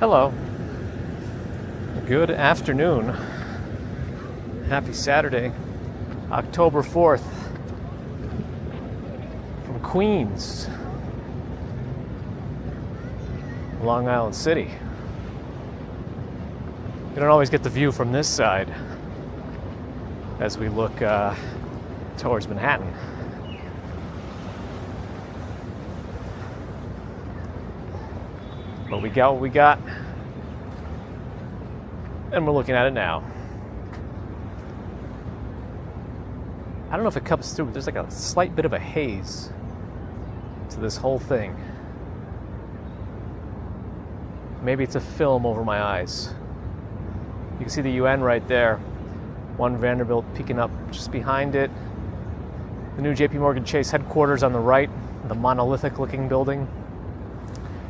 Hello. Good afternoon. Happy Saturday, October 4th, from Queens, Long Island City. You don't always get the view from this side as we look towards Manhattan. But we got what we got, and we're looking at it now. I don't know if it comes through, but there's like a slight bit of a haze to this whole thing. Maybe it's a film over my eyes. You can see the UN right there. One Vanderbilt peeking up just behind it. The new JP Morgan Chase headquarters on the right, the monolithic looking building.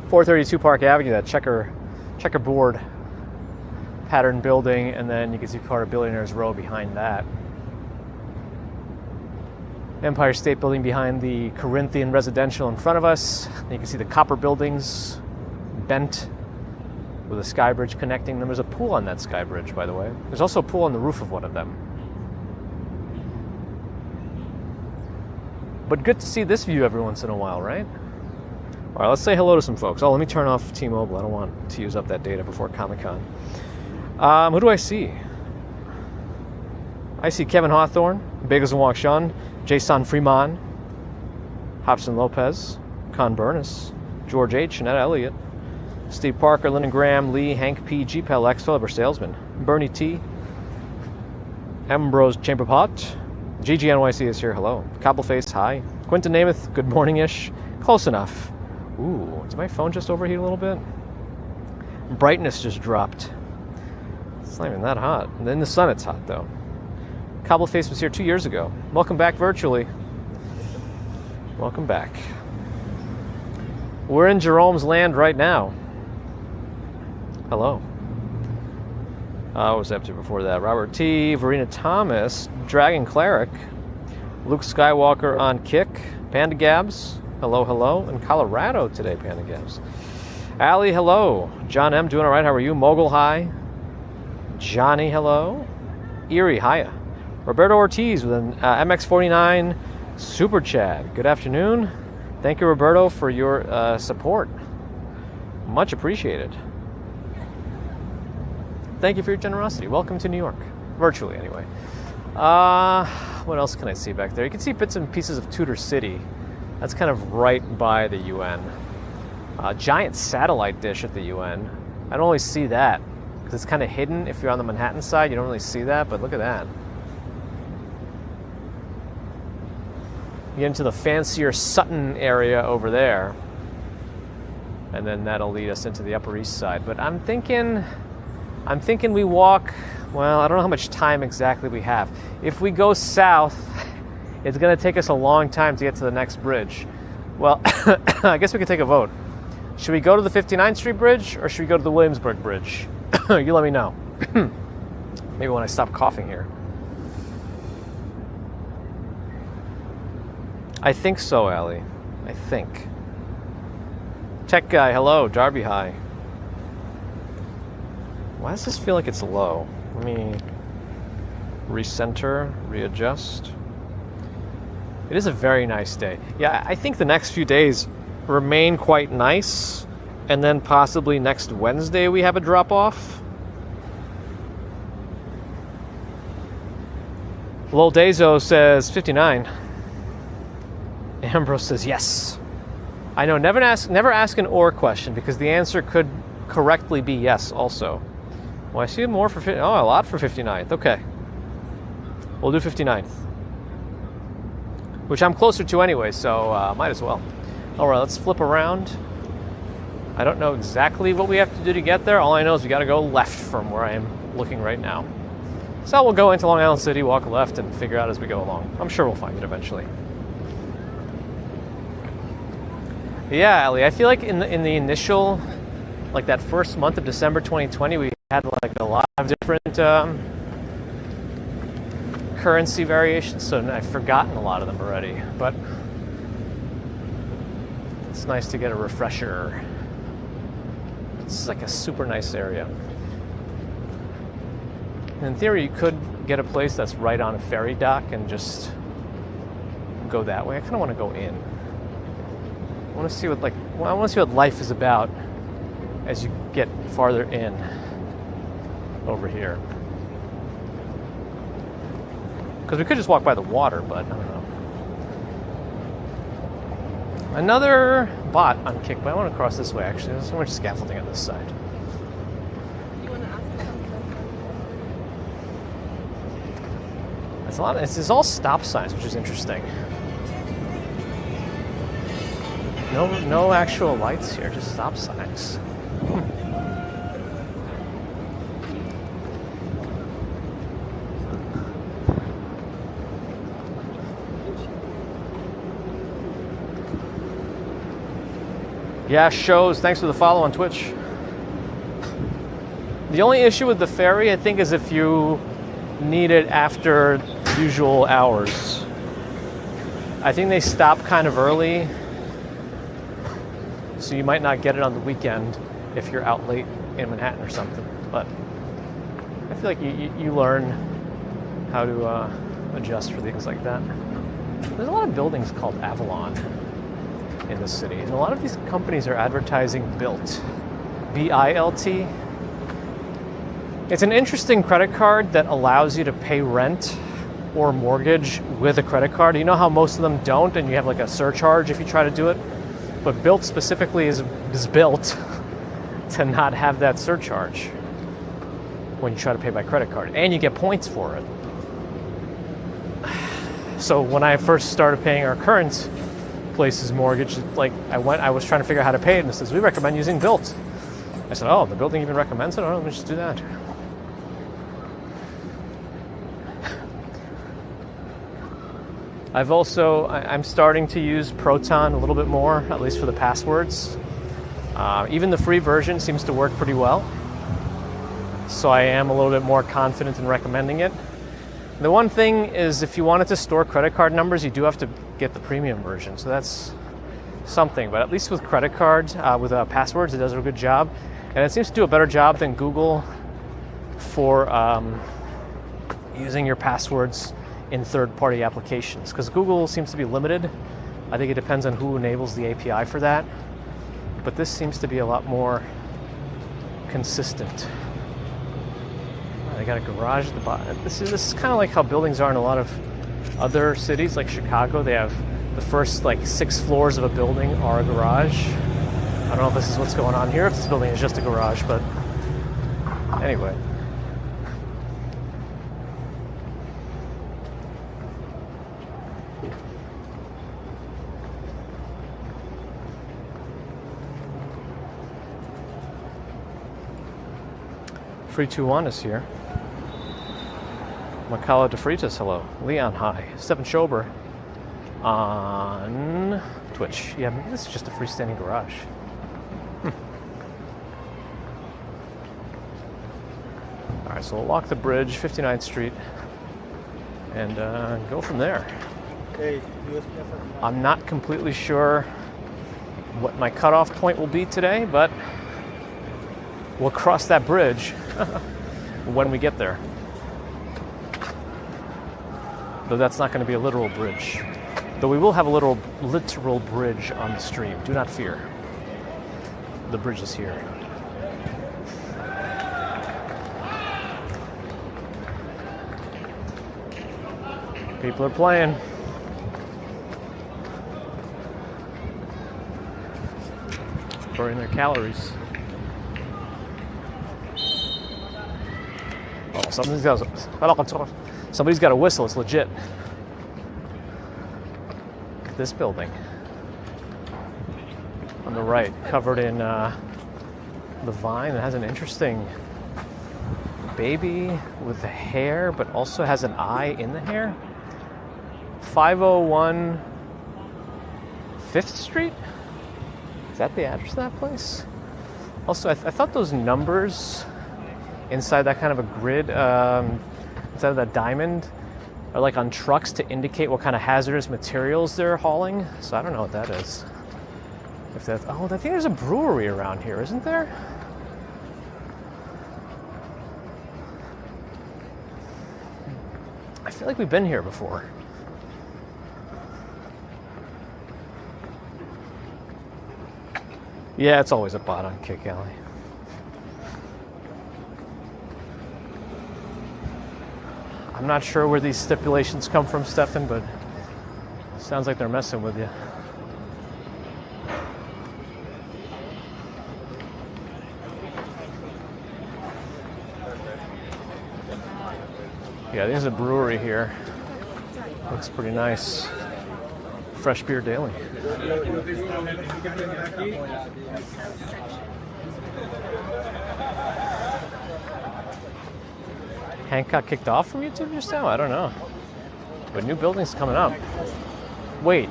432 Park Avenue, that checkerboard pattern building, and then you can see part of Billionaires Row behind that. Empire State Building behind the Corinthian residential in front of us. And you can see the copper buildings bent with a sky bridge connecting them. There's a pool on that sky bridge, by the way. There's also a pool on the roof of one of them. But good to see this view every once in a while, right? All right, let's say hello to some folks. Oh, let me turn off T-Mobile. I don't want to use up that data before Comic-Con. Who do I see? I see Kevin Hawthorne, Bagels and Walk Sean, Jason Freeman, Hobson Lopez, Con Burness, George H., Annette Elliott, Steve Parker, Lyndon Graham, Lee, Hank P., G-Pel X, Philipper Salesman, Bernie T., Ambrose Chamberpot, Gigi NYC is here, hello. Cobbleface, hi. Quentin Namath, good morning-ish. Close enough. Ooh, did my phone just overheat a little bit? Brightness just dropped. It's not even that hot. And in the sun it's hot, though. Cobbleface was here 2 years ago. Welcome back virtually. Welcome back. We're in Jerome's land right now. Hello. What was up to before that? Robert T., Verena Thomas, Dragon Cleric, Luke Skywalker on Kick, Panda Gabs, hello, hello, in Colorado today, Panda Gabs. Allie, hello. John M., doing all right, how are you? Mogul, hi. Johnny, hello. Erie, hiya. Roberto Ortiz with an MX49 Super Chad. Good afternoon. Thank you, Roberto, for your support. Much appreciated. Thank you for your generosity. Welcome to New York. Virtually, anyway. What else can I see back there? You can see bits and pieces of Tudor City. That's kind of right by the UN. Giant satellite dish at the UN. I don't always see that because it's kind of hidden. If you're on the Manhattan side, you don't really see that, but look at that. You get into the fancier Sutton area over there, and then that'll lead us into the Upper East Side. But I'm thinking we walk, well, I don't know how much time exactly we have. If we go south, it's going to take us a long time to get to the next bridge. Well, I guess we could take a vote. Should we go to the 59th Street Bridge, or should we go to the Williamsburg Bridge? You let me know. Maybe when I stop coughing here. I think so, Allie. I think. Tech Guy, hello. Darby, hi. Why does this feel like it's low? Let me recenter, readjust. It is a very nice day. Yeah, I think the next few days remain quite nice, and then possibly next Wednesday we have a drop-off. Lol Dezo says 59. Ambrose says yes. I know, never ask an or question, because the answer could correctly be yes also. Well, I see more for, a lot for 59th. Okay. We'll do 59th. Which I'm closer to anyway, so might as well. All right, let's flip around. I don't know exactly what we have to do to get there. All I know is we got to go left from where I am looking right now. So we'll go into Long Island City, walk left, and figure out as we go along. I'm sure we'll find it eventually. Yeah, Ellie, I feel like in the initial, like that first month of December 2020, we had like a lot of different currency variations, so I've forgotten a lot of them already. But it's nice to get a refresher. It's like a super nice area. In theory, you could get a place that's right on a ferry dock and just go that way. I kind of want to go in. I want to see what life is about as you get farther in over here. Because we could just walk by the water, but I don't know. Another bot on Kick, but I want to cross this way actually. There's so much scaffolding on this side. You want to ask something? It's all stop signs, which is interesting. No actual lights here, just stop signs. Yeah, shows. Thanks for the follow on Twitch. The only issue with the ferry, I think, is if you need it after usual hours. I think they stop kind of early, so you might not get it on the weekend if you're out late in Manhattan or something. But I feel like you learn how to adjust for things like that. There's a lot of buildings called Avalon in the city, and a lot of these companies are advertising Bilt, B-I-L-T. It's an interesting credit card that allows you to pay rent or mortgage with a credit card. You know how most of them don't, and you have like a surcharge if you try to do it? But Bilt specifically is built to not have that surcharge when you try to pay by credit card, and you get points for it. So when I first started paying our current place's mortgage, like I was trying to figure out how to pay it, and it says we recommend using Bilt. I said, oh, the building even recommends it? Oh, let me just do that. I'm starting to use Proton a little bit more, at least for the passwords. Even the free version seems to work pretty well. So I am a little bit more confident in recommending it. The one thing is, if you wanted to store credit card numbers, you do have to get the premium version. So that's something. But at least with credit cards, with passwords, it does a good job. And it seems to do a better job than Google for using your passwords in third-party applications, because Google seems to be limited. I think it depends on who enables the API for that. But this seems to be a lot more consistent. They got a garage at the bottom. This is kind of like how buildings are in a lot of other cities, like Chicago. They have the first like 6 floors of a building are a garage. I don't know if this is what's going on here, if this building is just a garage, but anyway. Free 2-1 is here. Macala de Fritas, hello. Leon, hi. Stephen Schober on Twitch. Yeah, maybe this is just a freestanding garage. All right, so we'll walk the bridge, 59th Street, and go from there. I'm not completely sure what my cutoff point will be today, but we'll cross that bridge when we get there. Though that's not going to be a literal bridge. Though we will have a literal bridge on the stream. Do not fear. The bridge is here. People are playing. burning their calories. Oh, somebody's got a whistle. It's legit. Look at this building on the right, covered in the vine. It has an interesting baby with the hair, but also has an eye in the hair. 501 5th Street? Is that the address of that place? Also, I thought those numbers inside that kind of a grid, inside of that diamond, are like on trucks to indicate what kind of hazardous materials they're hauling. So I don't know what that is. If that's, oh, I think there's a brewery around here, isn't there? I feel like we've been here before. Yeah, it's always a bot on Kick Alley. I'm not sure where these stipulations come from, Stefan, but it sounds like they're messing with you. Yeah, there's a brewery here. Looks pretty nice. Fresh Beer Daily. Hank got kicked off from YouTube just now? I don't know. But new building's coming up. Wait.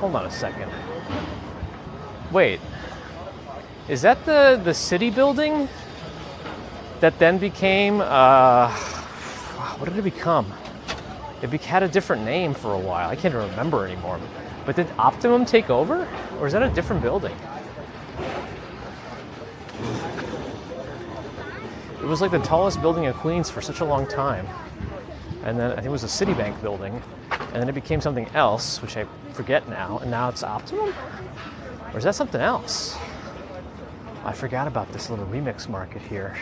Hold on a second. Wait. Is that the city building that then became, what did it become? It had a different name for a while. I can't remember anymore. But did Optimum take over? Or is that a different building? It was like the tallest building in Queens for such a long time. And then I think it was a Citibank building. And then it became something else, which I forget now. And now it's Optimum? Or is that something else? I forgot about this little remix market here.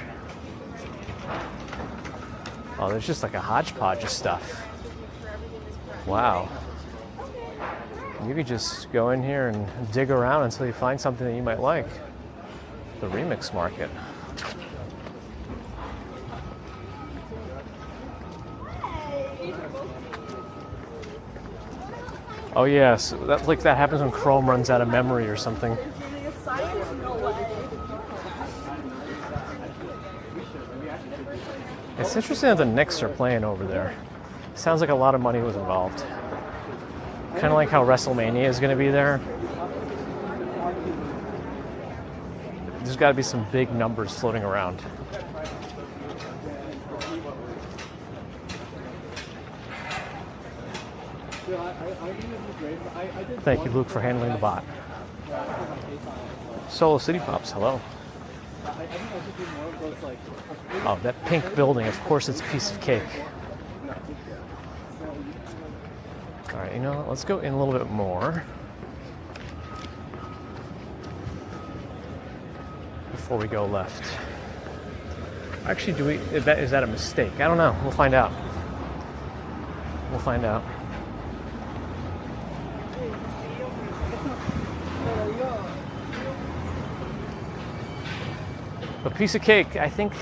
Oh, there's just like a hodgepodge of stuff. Wow. You could just go in here and dig around until you find something that you might like. The remix market. Oh yes, that happens when Chrome runs out of memory or something. It's interesting that the Knicks are playing over there. Sounds like a lot of money was involved. Kind of like how WrestleMania is going to be there. There's got to be some big numbers floating around. Thank you, Luke, for handling the bot. Solo City Pops, hello. Oh, that pink building, of course it's a piece of cake. All right, you know what? Let's go in a little bit more before we go left. Actually, is that a mistake? I don't know. We'll find out. We'll find out. A piece of cake. I think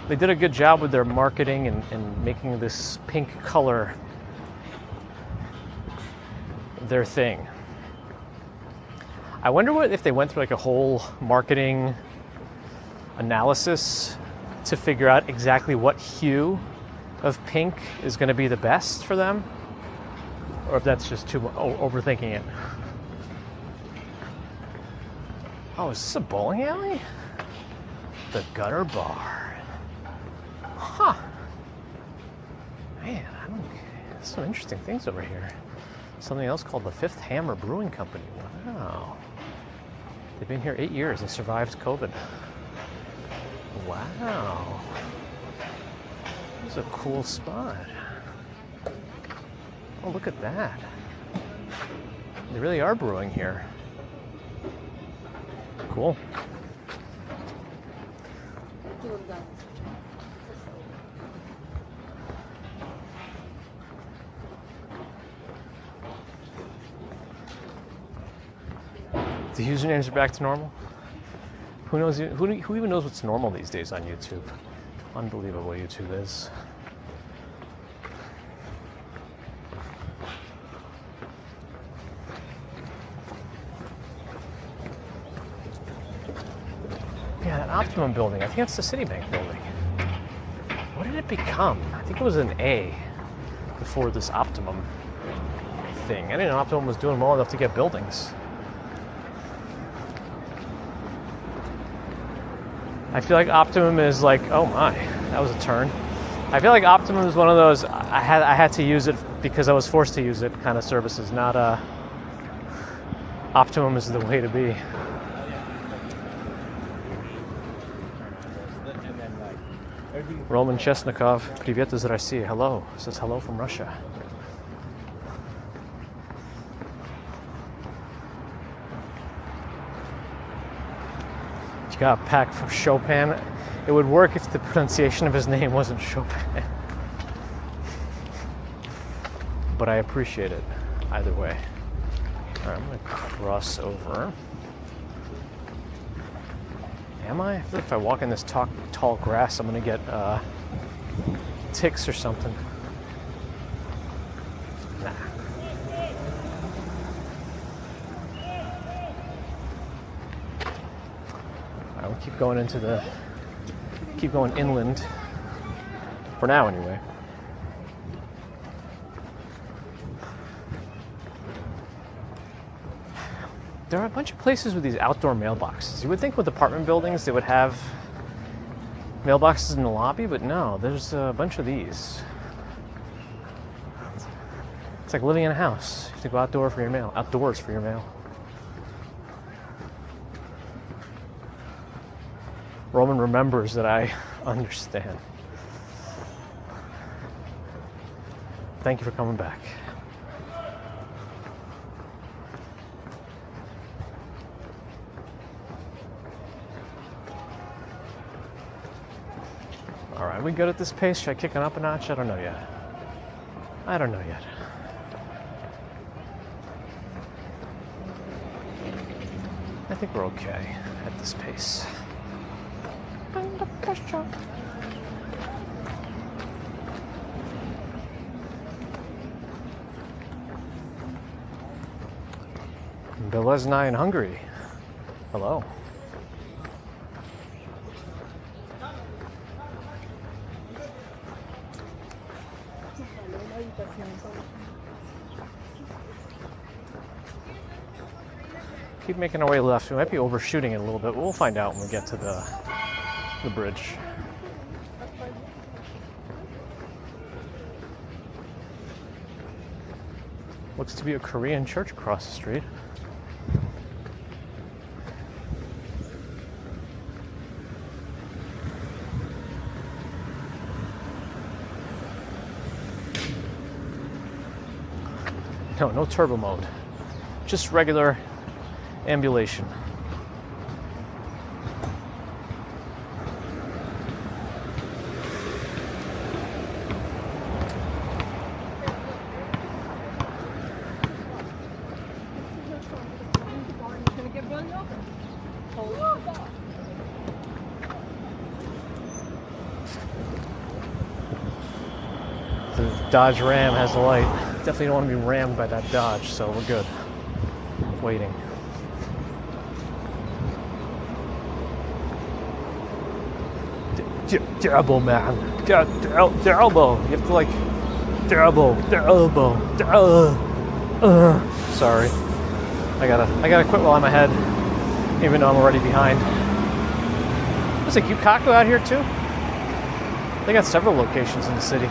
they did a good job with their marketing and making this pink color their thing. I wonder if they went through like a whole marketing analysis to figure out exactly what hue of pink is going to be the best for them, or if that's just too overthinking it. Oh, is this a bowling alley? The Gutter Bar. Huh. Man, there's some interesting things over here. Something else called the Fifth Hammer Brewing Company. Wow. They've been here 8 years and survived COVID. Wow. This is a cool spot. Oh, look at that. They really are brewing here. Cool. The usernames are back to normal. Who knows? Who even knows what's normal these days on YouTube? Unbelievable YouTube is. Yeah, that Optimum building. I think that's the Citibank building. What did it become? I think it was an A before this Optimum thing. I didn't know Optimum was doing well enough to get buildings. I feel like Optimum is like, oh my, that was a turn. I feel like Optimum is one of those I had to use it because I was forced to use it kind of services, not Optimum is the way to be. Roman Chesnikov, Privet из России. Hello. Says hello from Russia. You got a pack from Chopin. It would work if the pronunciation of his name wasn't Chopin. But I appreciate it either way. All right, I'm going to cross over. Am I? I feel like if I walk in this tall grass, I'm going to get ticks or something. Nah. All right, we'll keep going inland. For now, anyway. There are a bunch of places with these outdoor mailboxes. You would think with apartment buildings they would have mailboxes in the lobby, but no, there's a bunch of these. It's like living in a house. You have to go outdoors for your mail. Roman remembers that I understand. Thank you for coming back. All right, we good at this pace? Should I kick it up a notch? I don't know yet. I think we're okay at this pace. Under pressure. Belesnai in Hungary. Hello. Keep making our way left. We might be overshooting it a little bit, but we'll find out when we get to the bridge. Looks to be a Korean church across the street. No turbo mode. Just regular ambulation. The Dodge Ram has a light. Definitely don't want to be rammed by that Dodge, so we're good. Waiting. Terrible, man. Terrible. You have to like terrible. Sorry. I gotta quit while I'm ahead, even though I'm already behind. There's a Yukaku out here too. They got several locations in the city.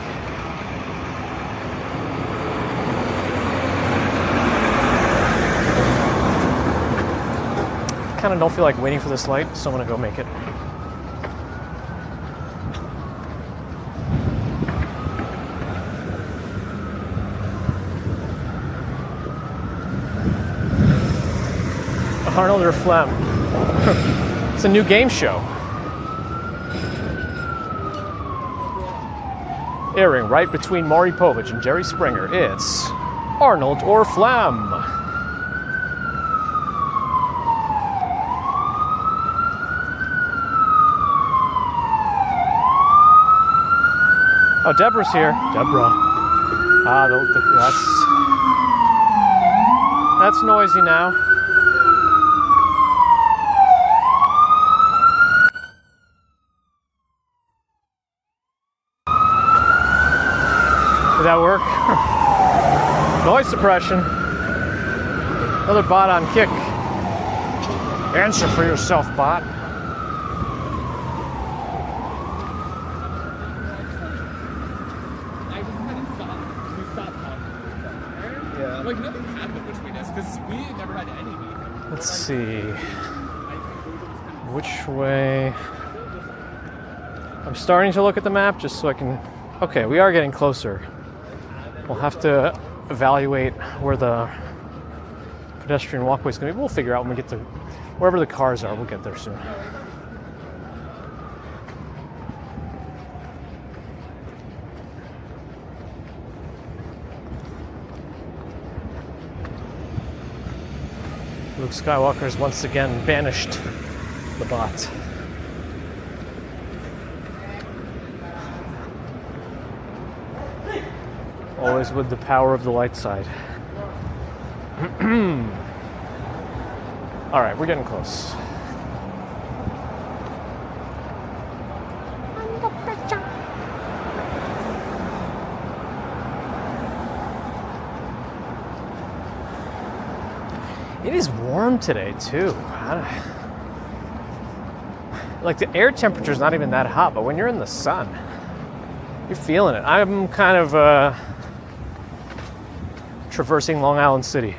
Kind of don't feel like waiting for this light, so I'm gonna go make it. Arnold or Flem? It's a new game show. Airing right between Maury Povich and Jerry Springer, it's Arnold or Flem. Oh, Deborah's here. Deborah. Ah, that's noisy now. Did that work? Noise suppression. Another bot on kick. Answer for yourself, bot. Like nothing happened between us because we never had any beef. Let's see. Which way? I'm starting to look at the map just so I can. Okay, we are getting closer. We'll have to evaluate where the pedestrian walkway is going to be. We'll figure out when we get to wherever the cars are. We'll get there soon. Luke Skywalker has once again banished the bot. Always with the power of the light side. All right, we're getting close. It is warm today too. Like the air temperature is not even that hot, but when you're in the sun, you're feeling it. I'm kind of traversing Long Island City.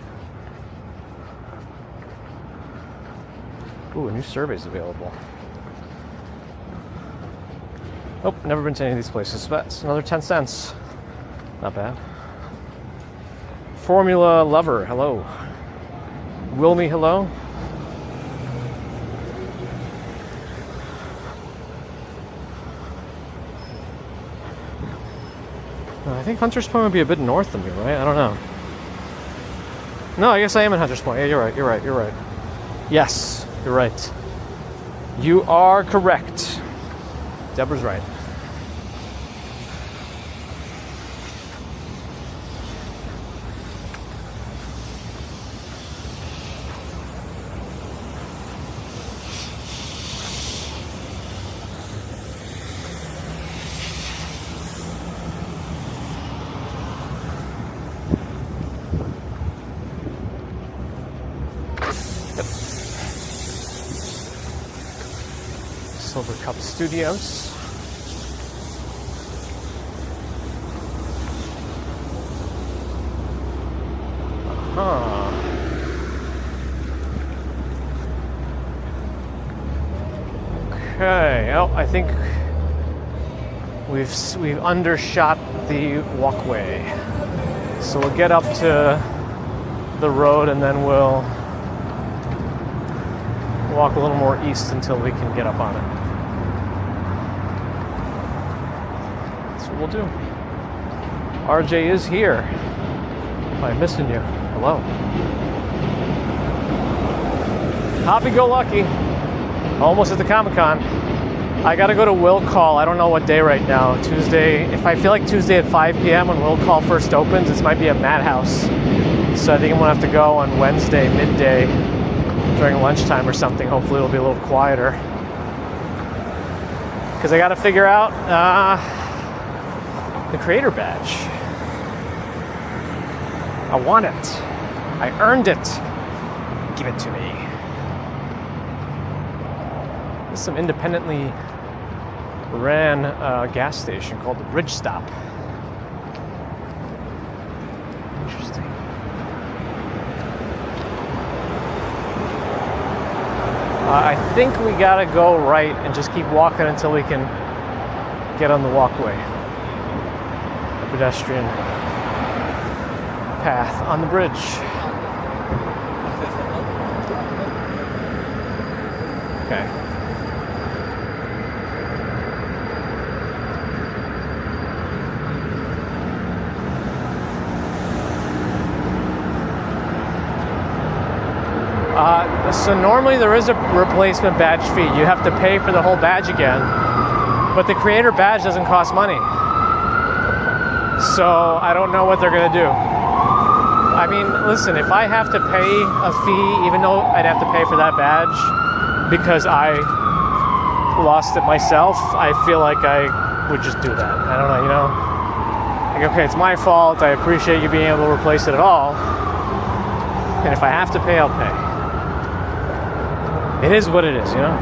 Ooh, a new survey's available. Nope, never been to any of these places, but it's another 10 cents. Not bad. Formula Lover, hello. Wilmy, hello. I think Hunter's Point would be a bit north of me, right? I don't know. No, I guess I am in Hunter's Point. Yeah, you're right. Yes, you're right. You are correct. Deborah's right. Silver Cup Studios. Okay. Oh, I think we've undershot the walkway. So we'll get up to the road and then we'll walk a little more east until we can get up on it. That's what we'll do. RJ is here. I'm missing you. Hello. Happy-go-lucky. Almost at the Comic-Con. I gotta go to Will Call. I don't know what day right now. Tuesday. If I feel like Tuesday at 5 p.m. when Will Call first opens, this might be a madhouse. So I think I'm gonna have to go on Wednesday midday during lunchtime or something. Hopefully it'll be a little quieter. Because I gotta figure out the creator badge. I want it. I earned it. Give it to me. This is some independently ran gas station called the Bridge Stop. Interesting. I think we gotta go right and just keep walking until we can get on the walkway. The pedestrian path on the bridge. Okay. So normally there is a replacement badge fee. You have to pay for the whole badge again, but the creator badge doesn't cost money. So I don't know what they're going to do. I mean, listen, if I have to pay a fee, even though I'd have to pay for that badge because I lost it myself, I feel like I would just do that. I don't know, you know? Like, okay, it's my fault. I appreciate you being able to replace it at all. And if I have to pay, I'll pay. It is what it is, you know?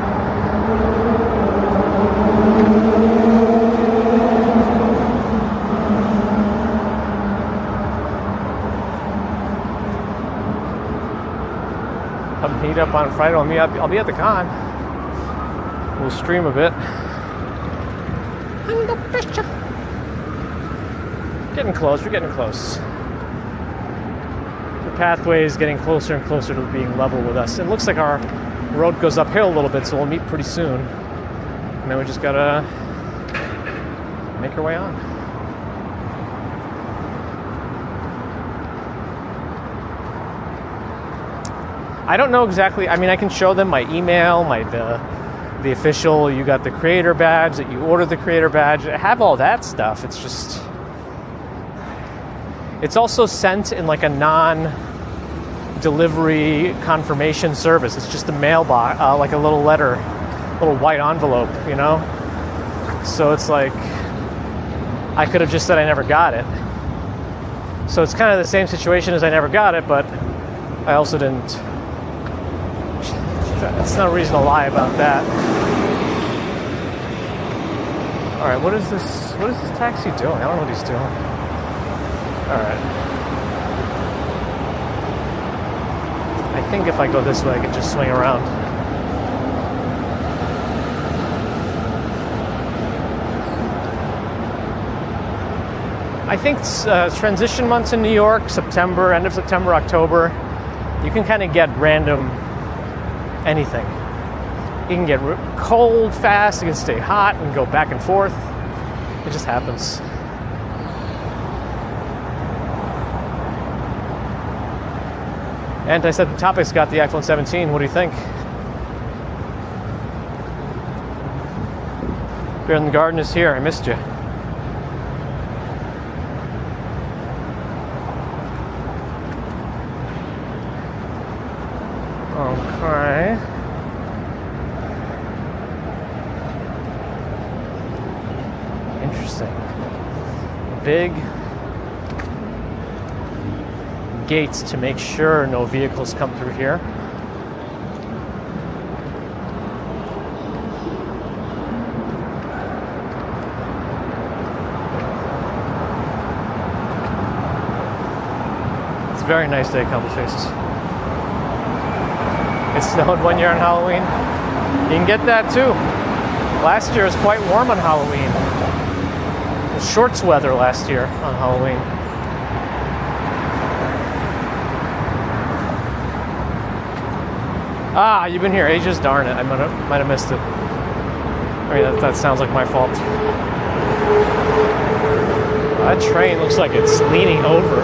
I'll meet up on Friday. I'll be at the con. We'll stream a bit. Under pressure. Getting close. We're getting close. The pathway is getting closer and closer to being level with us. It looks like our road goes uphill a little bit, so we'll meet pretty soon. And then we just gotta make our way on. I don't know exactly. I mean, I can show them my email, the official. You got the creator badge, that you ordered the creator badge. I have all that stuff. It's just, it's also sent in like a non-delivery confirmation service. It's just a mailbox, like a little letter, little white envelope, you know. So it's like I could have just said I never got it. So it's kind of the same situation as I never got it, but I also didn't. That's no reason to lie about that. All right, what is this? What is this taxi doing? I don't know what he's doing. All right. I think if I go this way, I can just swing around. I think transition months in New York, September, end of September, October, you can kind of get random anything. You can get cold fast, you can stay hot and go back and forth. It just happens. And I said the topic's got the iPhone 17. What do you think? Beer in the Garden is here. I missed you. Okay. Interesting. Big gates to make sure no vehicles come through here. It's a very nice day, couple faces. It snowed one year on Halloween. You can get that too. Last year was quite warm on Halloween. It was shorts weather last year on Halloween. Ah, you've been here ages, darn it. I might have missed it. I mean, that sounds like my fault. That train looks like it's leaning over.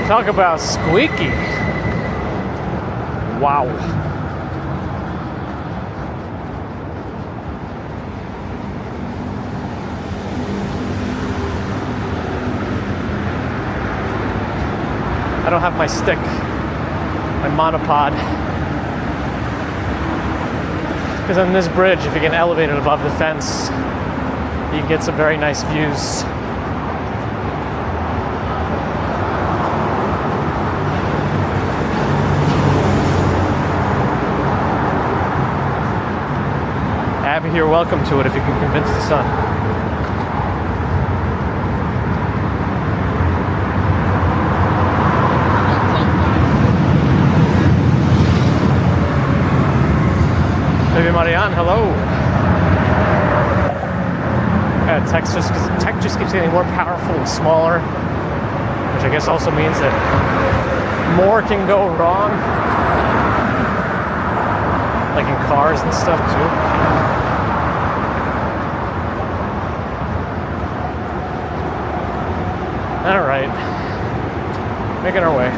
Talk about squeaky. Wow. I don't have my stick, my monopod. Because on this bridge, if you get elevated above the fence, you can get some very nice views. Abby, you're welcome to it if you can convince the son. Maybe Marianne, hello. Tech just keeps getting more powerful and smaller. which I guess also means that more can go wrong, like in cars and stuff too. All right, making our way.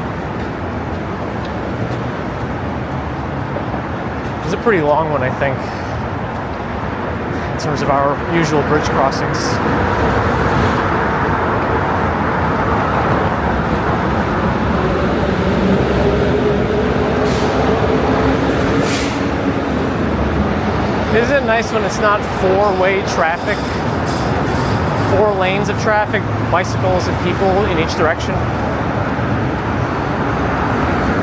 It's a pretty long one, I think, in terms of our usual bridge crossings. Isn't it nice when it's not four-way traffic? 4 lanes of traffic, bicycles and people in each direction?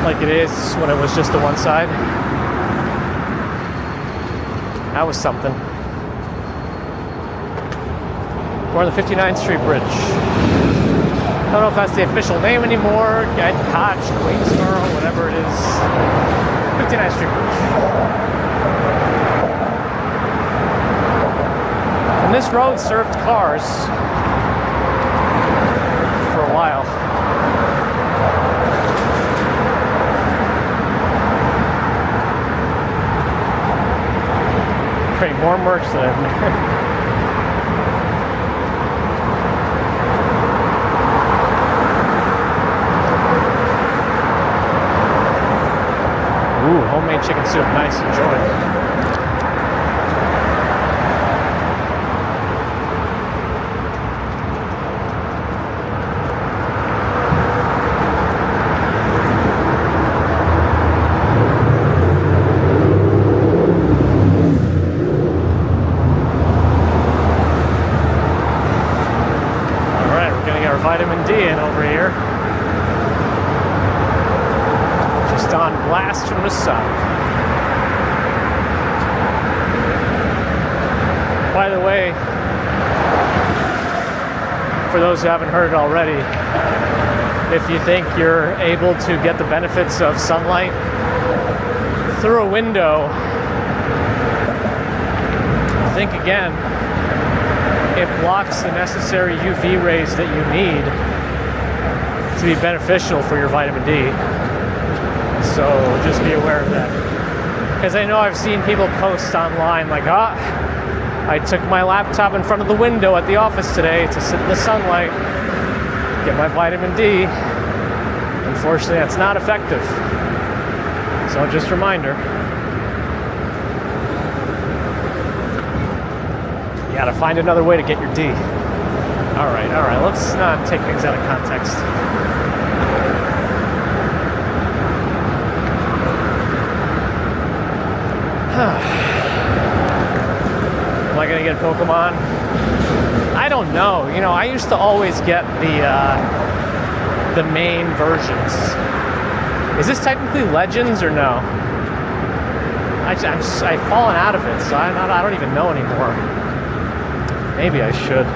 Like it is when it was just the one side. That was something. We're on the 59th Street Bridge. I don't know if that's the official name anymore. Koch, Queensboro, whatever it is. 59th Street Bridge. And this road served cars for a while. Great, more merch than I've made. Ooh, homemade chicken soup, nice, enjoy. Vitamin D in over here. Just on blast from the sun. By the way, for those who haven't heard it already, if you think you're able to get the benefits of sunlight through a window, think again. It blocks the necessary UV rays that you need to be beneficial for your vitamin D. So just be aware of that. Because I know I've seen people post online like, I took my laptop in front of the window at the office today to sit in the sunlight, get my vitamin D. Unfortunately, that's not effective. So just a reminder. You gotta find another way to get your D. All right, let's not take things out of context. Am I gonna get Pokemon? I don't know. You know, I used to always get the main versions. Is this technically Legends or no? I've fallen out of it, so I don't even know anymore. Maybe I should.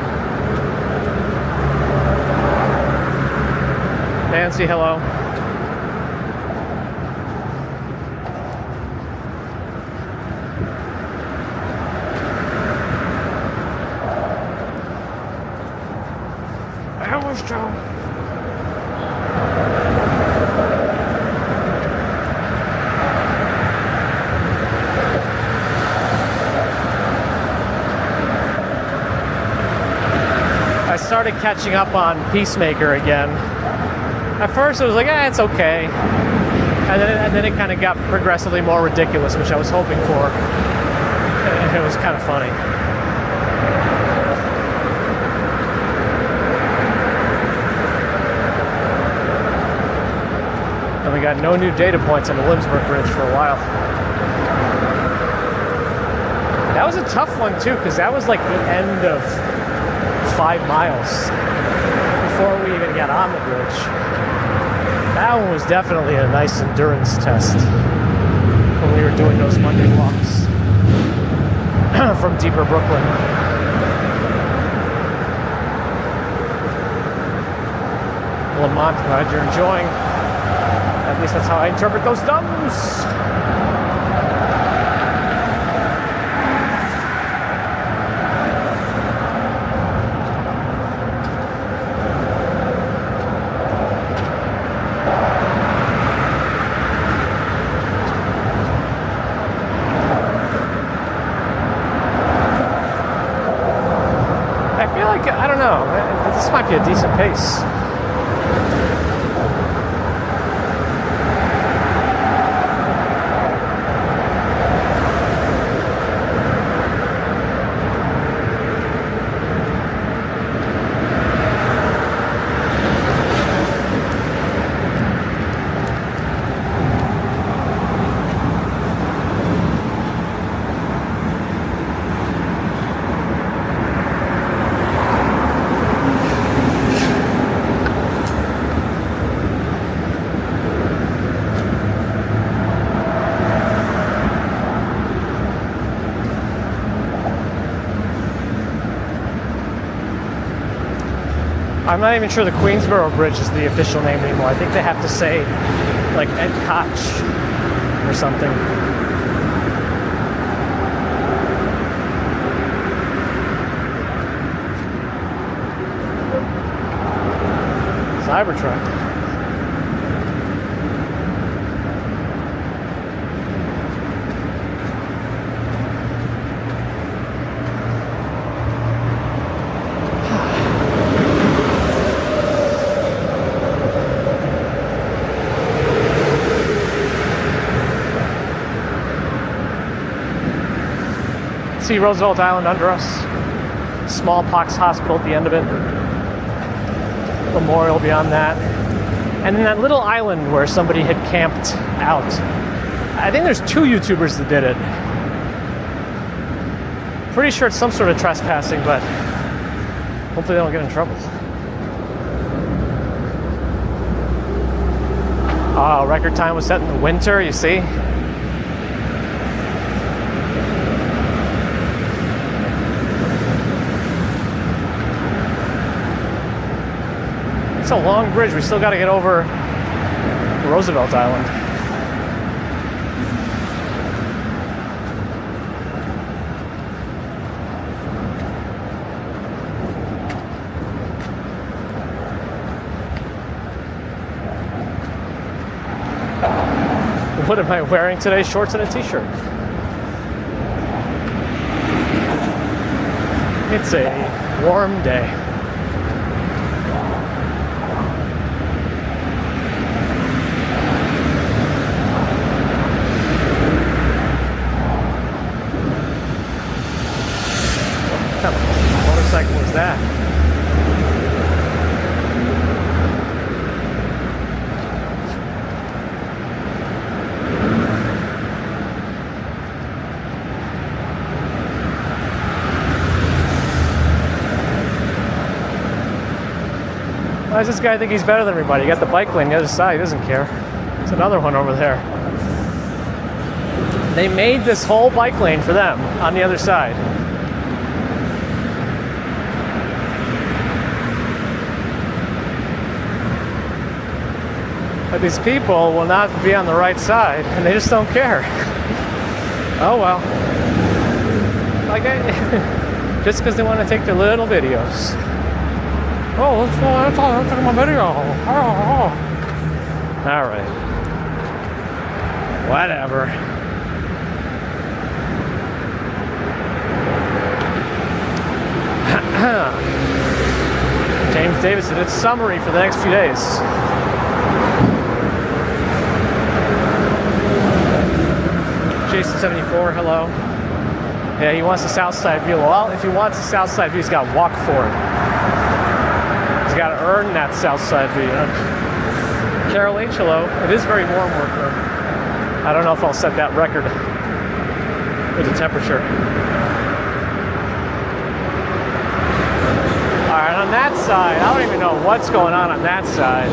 Nancy, hello. That was Joe. I started catching up on Peacemaker again. At first it was like, it's okay. And then it kind of got progressively more ridiculous, which I was hoping for. And it was kind of funny. And we got no new data points on the Williamsburg Bridge for a while. That was a tough one too, because that was like the end of 5 miles before we even got on the bridge. That one was definitely a nice endurance test when we were doing those Monday walks from deeper Brooklyn. Lamont, glad you're enjoying. At least that's how I interpret those thumbs. I don't know. This might be a decent pace. I'm not even sure the Queensboro Bridge is the official name anymore. I think they have to say, like, Ed Koch or something. Cybertruck. See Roosevelt Island under us. Smallpox hospital at the end of it. Memorial beyond that. And then that little island where somebody had camped out. I think there's 2 YouTubers that did it. Pretty sure it's some sort of trespassing, but hopefully they don't get in trouble. Oh, record time was set in the winter, you see? It's a long bridge. We still got to get over Roosevelt Island. What am I wearing today? Shorts and a t-shirt. It's a warm day. What kind of motorcycle was that? Why does this guy think he's better than everybody? You got the bike lane on the other side, he doesn't care. There's another one over there. They made this whole bike lane for them on the other side. But these people will not be on the right side, and they just don't care. Oh well. Like, just because they want to take their little videos. Oh, that's all. I'm taking my video. Oh. All right. Whatever. James Davis did its summary for the next few days. Jason74, hello. Yeah, he wants the south side view. Well, if he wants the south side view, he's got to walk for it. He's got to earn that south side view. Carol H, hello. It is very warm work though. I don't know if I'll set that record with the temperature. All right, on that side, I don't even know what's going on that side.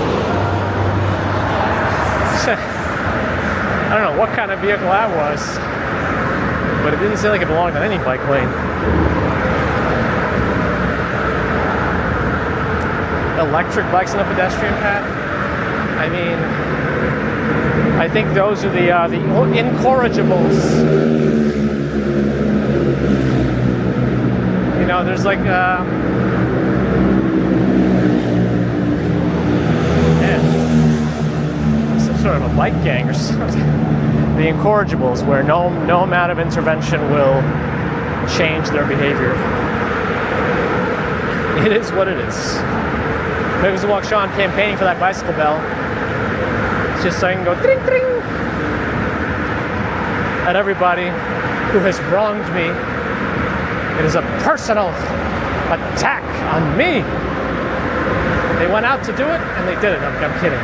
I don't know what kind of vehicle that was, but it didn't seem like it belonged on any bike lane. Electric bikes on a pedestrian path? I mean, I think those are the incorrigibles. You know, there's like sort of a bike gang or something. The incorrigibles, where no amount of intervention will change their behavior. It is what it is. Maybe we walk Sean campaigning for that bicycle bell. It's just so I can go ding ding at everybody who has wronged me. It is a personal attack on me. They went out to do it and they did it. I'm kidding.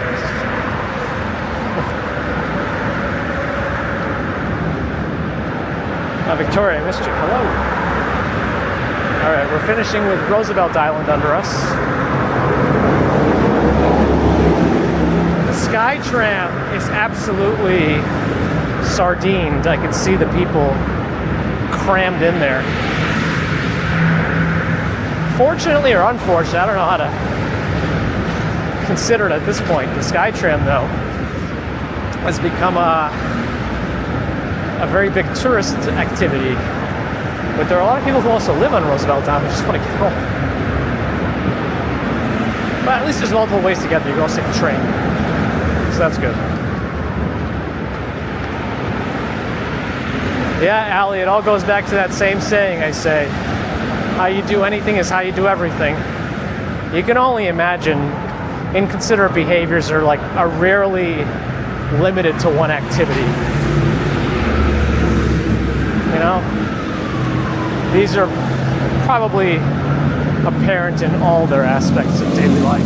Victoria, I missed you. Hello. All right, we're finishing with Roosevelt Island under us. The SkyTram is absolutely sardined. I can see the people crammed in there. Fortunately or unfortunately, I don't know how to consider it at this point. The SkyTram, though, has become a very big tourist activity. But there are a lot of people who also live on Roosevelt Island who just want to get home. But at least there's multiple ways to get there. You can also take the train. So that's good. Yeah, Allie, it all goes back to that same saying I say. How you do anything is how you do everything. You can only imagine inconsiderate behaviors are rarely limited to one activity. You know? These are probably apparent in all their aspects of daily life.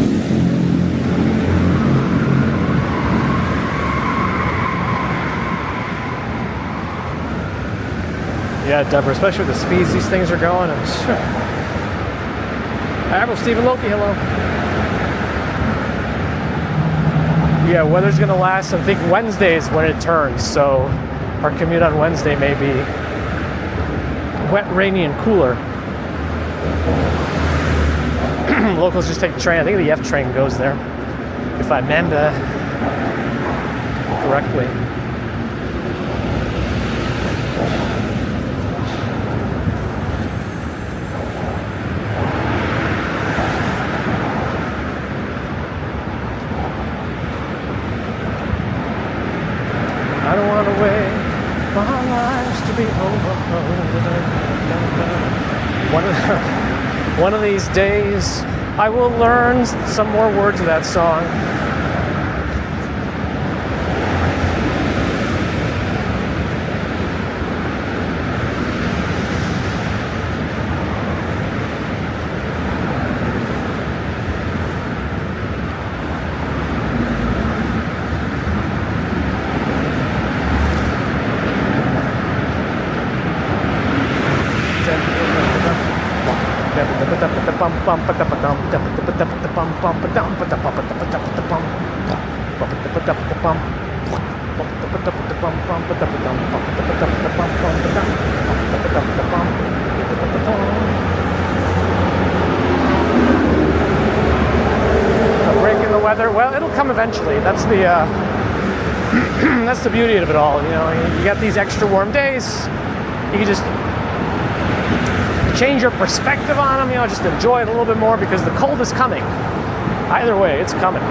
Yeah, Deborah, especially with the speeds these things are going. Admiral Stephen Loki, hello. Yeah, weather's going to last, I think Wednesday is when it turns, so our commute on Wednesday may be wet, rainy, and cooler. Locals just take the train. I think the F train goes there, if I remember correctly. I don't want to wait for our lives to be over. One of these days, I will learn some more words of that song. A break in the weather. Well, it'll come eventually. That's the that's the beauty of it all. You know, you got these extra warm days. You can just change your perspective on them, you know, just enjoy it a little bit more because the cold is coming. Either way, it's coming.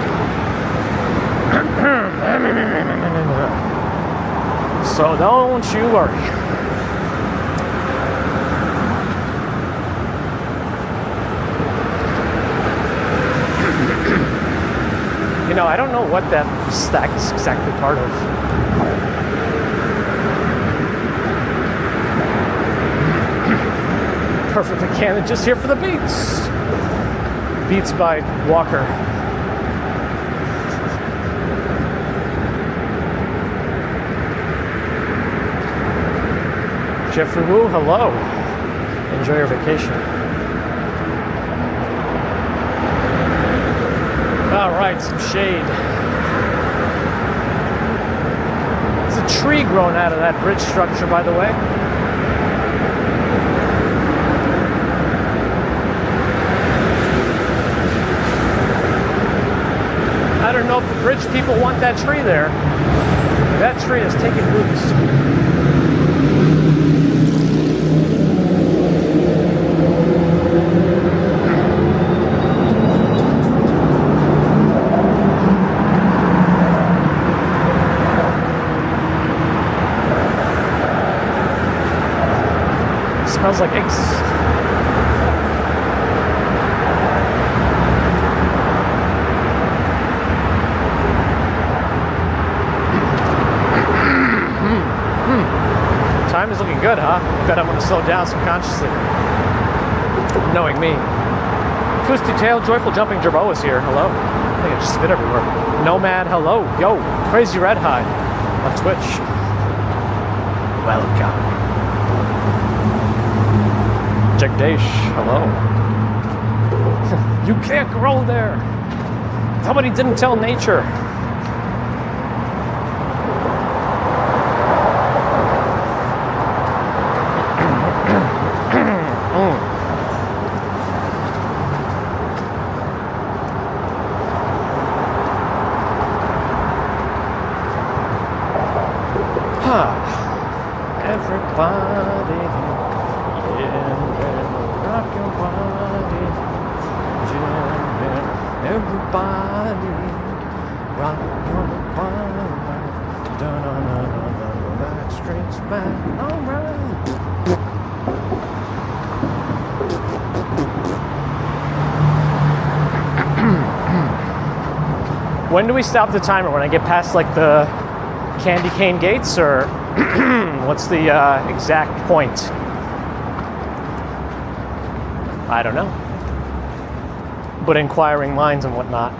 So don't you worry. You know, I don't know what that stack is exactly part of. Perfectly candid, just here for the beats. Beats by Walker. Jeffrey Wu, hello. Enjoy your vacation. All right, some shade. There's a tree growing out of that bridge structure, by the way. I don't know if the bridge people want that tree there. That tree is taking roots. Smells like eggs. Time is looking good, huh? I bet I'm going to slow down subconsciously. Knowing me. Twisty Tail, Joyful Jumping Gerbo is here. Hello. I think I just spit everywhere. Nomad, hello. Yo, Crazy Red High on Twitch. Welcome. Jagdesh, hello. You can't grow there. Somebody didn't tell nature. Everybody, yeah, rock your body, yeah, everybody, rock your body, da-da-da-da-da, back streets back, alright. When do we stop the timer? When I get past like the candy cane gates, or what's the exact point? I don't know. But inquiring minds and whatnot.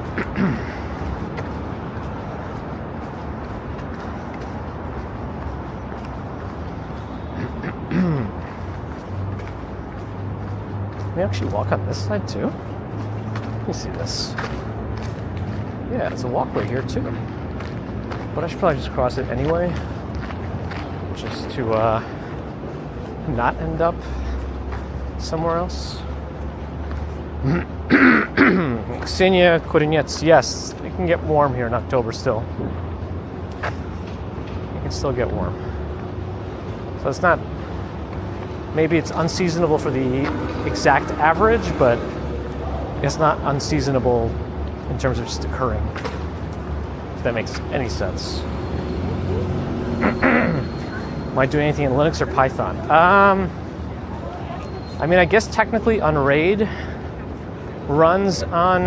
Can we actually walk on this side too? Let me see this. Yeah, there's a walkway here too. But I should probably just cross it anyway, just to not end up somewhere else. Ksenia Kurinets, yes, it can get warm here in October still. It can still get warm. So it's not, maybe it's unseasonable for the exact average, but it's not unseasonable in terms of just occurring. If that makes any sense. Am I doing anything in Linux or Python? I mean, I guess technically Unraid runs on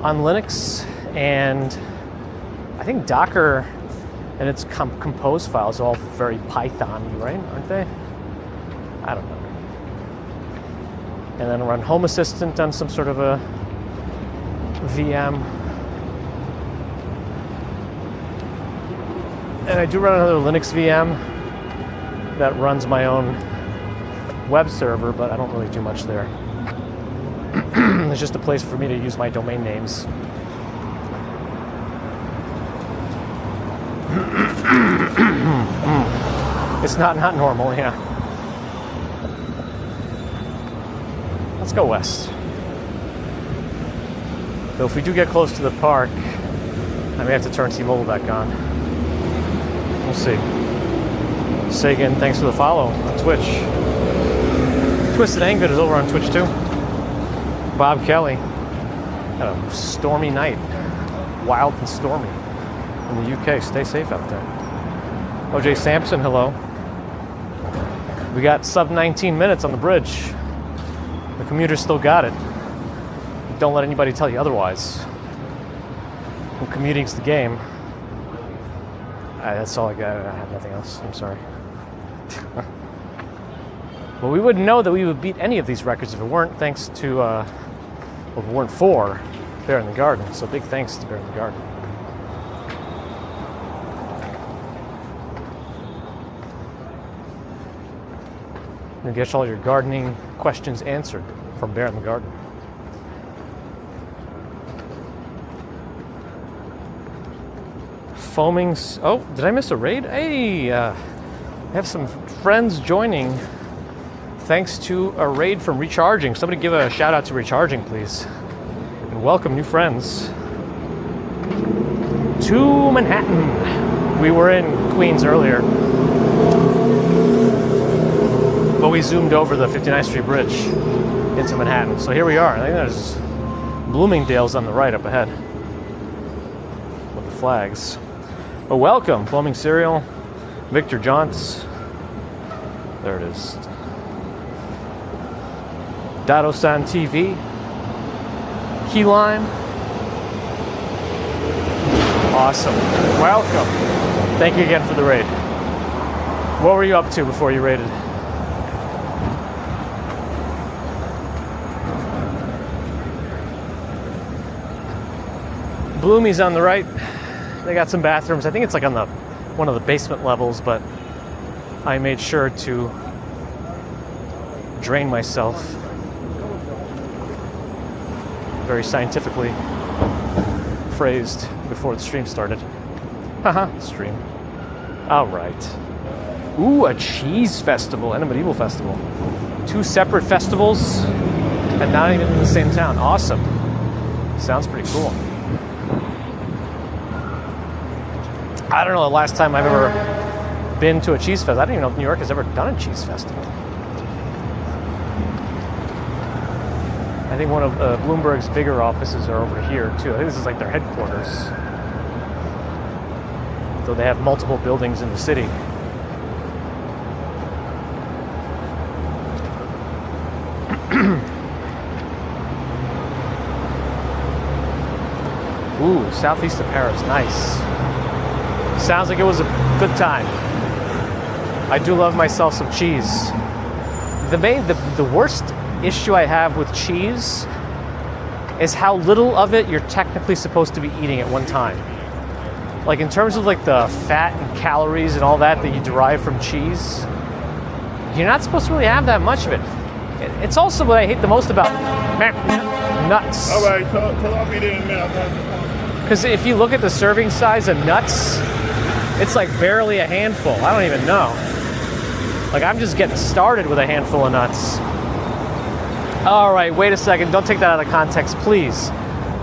Linux, and I think Docker and its compose files are all very Python-y, right? Aren't they? I don't know. And then run Home Assistant on some sort of a VM. And I do run another Linux VM that runs my own web server, but I don't really do much there. It's just a place for me to use my domain names. It's not normal, yeah. Let's go west. Though if we do get close to the park, I may have to turn T-Mobile back on. We'll see. Sagan, thanks for the follow on Twitch. Twisted Angud is over on Twitch too. Bob Kelly. Had a stormy night. Wild and stormy in the UK. Stay safe out there. OJ Sampson, hello. We got sub 19 minutes on the bridge. The commuters still got it. Don't let anybody tell you otherwise. When commuting's the game. That's all I got. I have nothing else. I'm sorry. Well, we wouldn't know that we would beat any of these records if it weren't thanks to, if it weren't for Bear in the Garden. So big thanks to Bear in the Garden. And get all your gardening questions answered from Bear in the Garden. Foamings. Oh, did I miss a raid? Hey, I have some friends joining thanks to a raid from Recharging. Somebody give a shout out to Recharging, please. And welcome new friends to Manhattan. We were in Queens earlier, but we zoomed over the 59th Street Bridge into Manhattan. So here we are. I think there's Bloomingdale's on the right up ahead with the flags. But welcome, Plumbing Cereal, Victor Jaunts. There it is. Dado-san TV, Keyline. Awesome. Welcome. Thank you again for the raid. What were you up to before you raided? Bloomy's on the right. They got some bathrooms. I think it's like on the one of the basement levels, but I made sure to drain myself very scientifically phrased before the stream started. Haha, stream. All right. Ooh, a cheese festival and a medieval festival. 2 separate festivals and not even in the same town. Awesome. Sounds pretty cool. I don't know the last time I've ever been to a cheese fest. I don't even know if New York has ever done a cheese festival. I think one of Bloomberg's bigger offices are over here too. I think this is like their headquarters. Though they have multiple buildings in the city. Ooh, southeast of Paris, nice. Sounds like it was a good time. I do love myself some cheese. The worst issue I have with cheese is how little of it you're technically supposed to be eating at one time. Like in terms of like the fat and calories and all that you derive from cheese, you're not supposed to really have that much of it. It's also what I hate the most about nuts. All right, I'll be there in a minute. Because if you look at the serving size of nuts, it's like barely a handful. I don't even know. Like I'm just getting started with a handful of nuts. All right, wait a second. Don't take that out of context, please.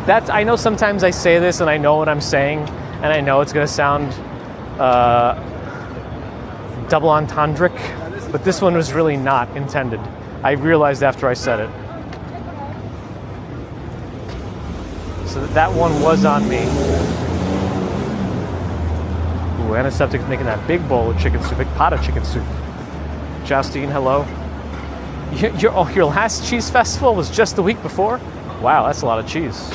I know sometimes I say this and I know what I'm saying, and I know it's going to sound double entendric, but this one was really not intended. I realized after I said it. So that one was on me. Ooh, Antiseptic's making that big bowl of chicken soup, big pot of chicken soup. Justine, hello. Your last cheese festival was just the week before? Wow, that's a lot of cheese.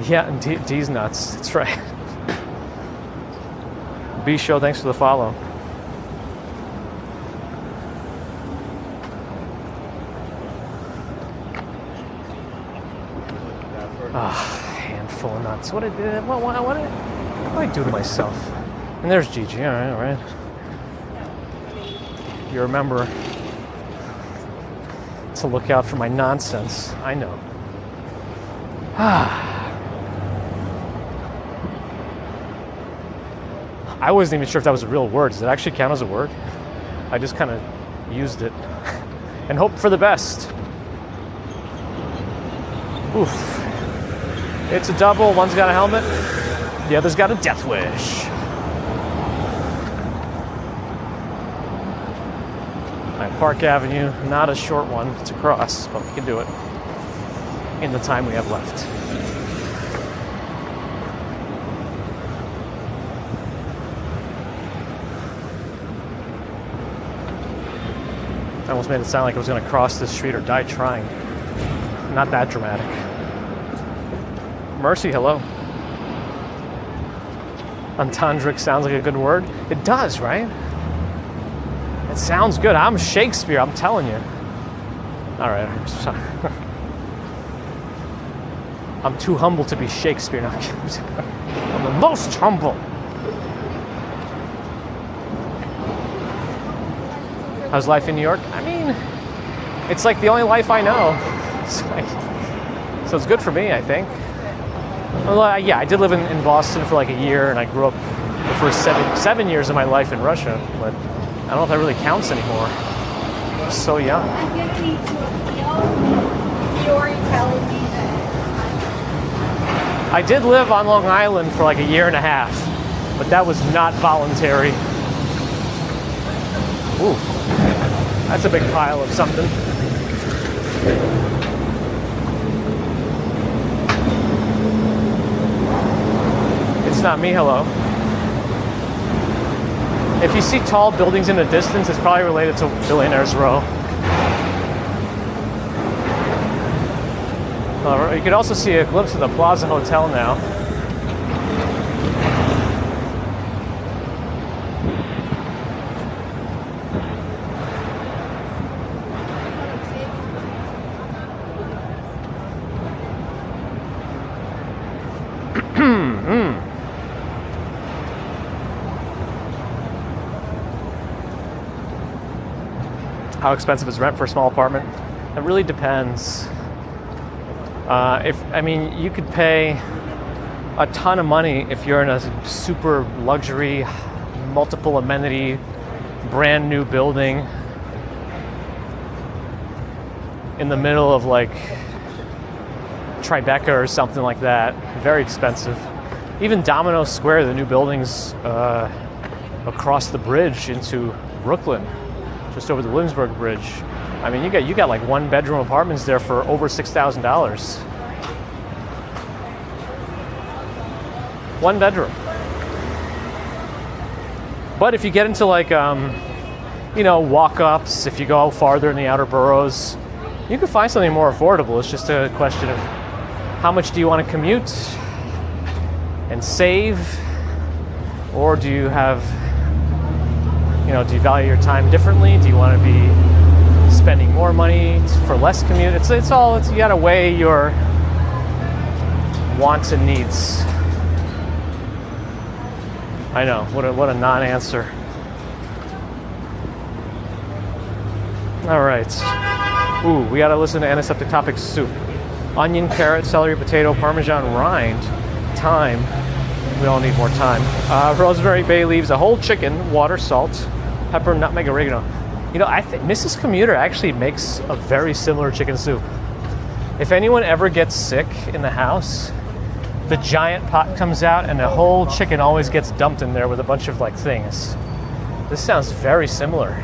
Yeah, and D's nuts. That's right. B Show, thanks for the follow. Handful of nuts. What did I do to myself? And there's Gigi. All right. You remember to look out for my nonsense. I know. I wasn't even sure if that was a real word. Does it actually count as a word? I just kind of used it and hoped for the best. Oof. It's a double. One's got a helmet. The other's got a death wish. Bryant Park Avenue, not a short one to cross, but we can do it in the time we have left. I almost made it sound like I was going to cross this street or die trying. Not that dramatic. Mercy, hello. Entendric sounds like a good word. It does, right? It sounds good. I'm Shakespeare, I'm telling you. All right. I'm too humble to be Shakespeare. No, I'm the most humble. How's life in New York? I mean, it's like the only life I know. So it's good for me, I think. Well, yeah, I did live in Boston for like a year, and I grew up the first seven years of my life in Russia, but I don't know if that really counts anymore. I'm so young. I did live on Long Island for like a year and a half, but that was not voluntary. Ooh, that's a big pile of something. It's not me, hello. If you see tall buildings in the distance, it's probably related to Billionaire's Row. You can also see a glimpse of the Plaza Hotel now. how expensive is rent for a small apartment? It really depends. You could pay a ton of money if you're in a super luxury, multiple amenity, brand new building in the middle of like Tribeca or something like that. Very expensive. Even Domino Square, the new buildings across the bridge into Brooklyn, just over the Williamsburg Bridge. I mean, you got like 1-bedroom apartments there for over $6,000. 1 bedroom. But if you get into like walk-ups, if you go farther in the outer boroughs, you can find something more affordable. It's just a question of how much do you want to commute and save, or do you have, do you value your time differently? Do you want to be spending more money for less commute? You gotta weigh your wants and needs. I know, what a non-answer. All right. Ooh, we gotta listen to antiseptic topic soup. Onion, carrot, celery, potato, Parmesan rind, thyme. We all need more time. Rosemary, bay leaves, a whole chicken, water, salt, pepper, nutmeg, oregano. I think Mrs. Commuter actually makes a very similar chicken soup. If anyone ever gets sick in the house, the giant pot comes out and the whole chicken always gets dumped in there with a bunch of like things. This sounds very similar.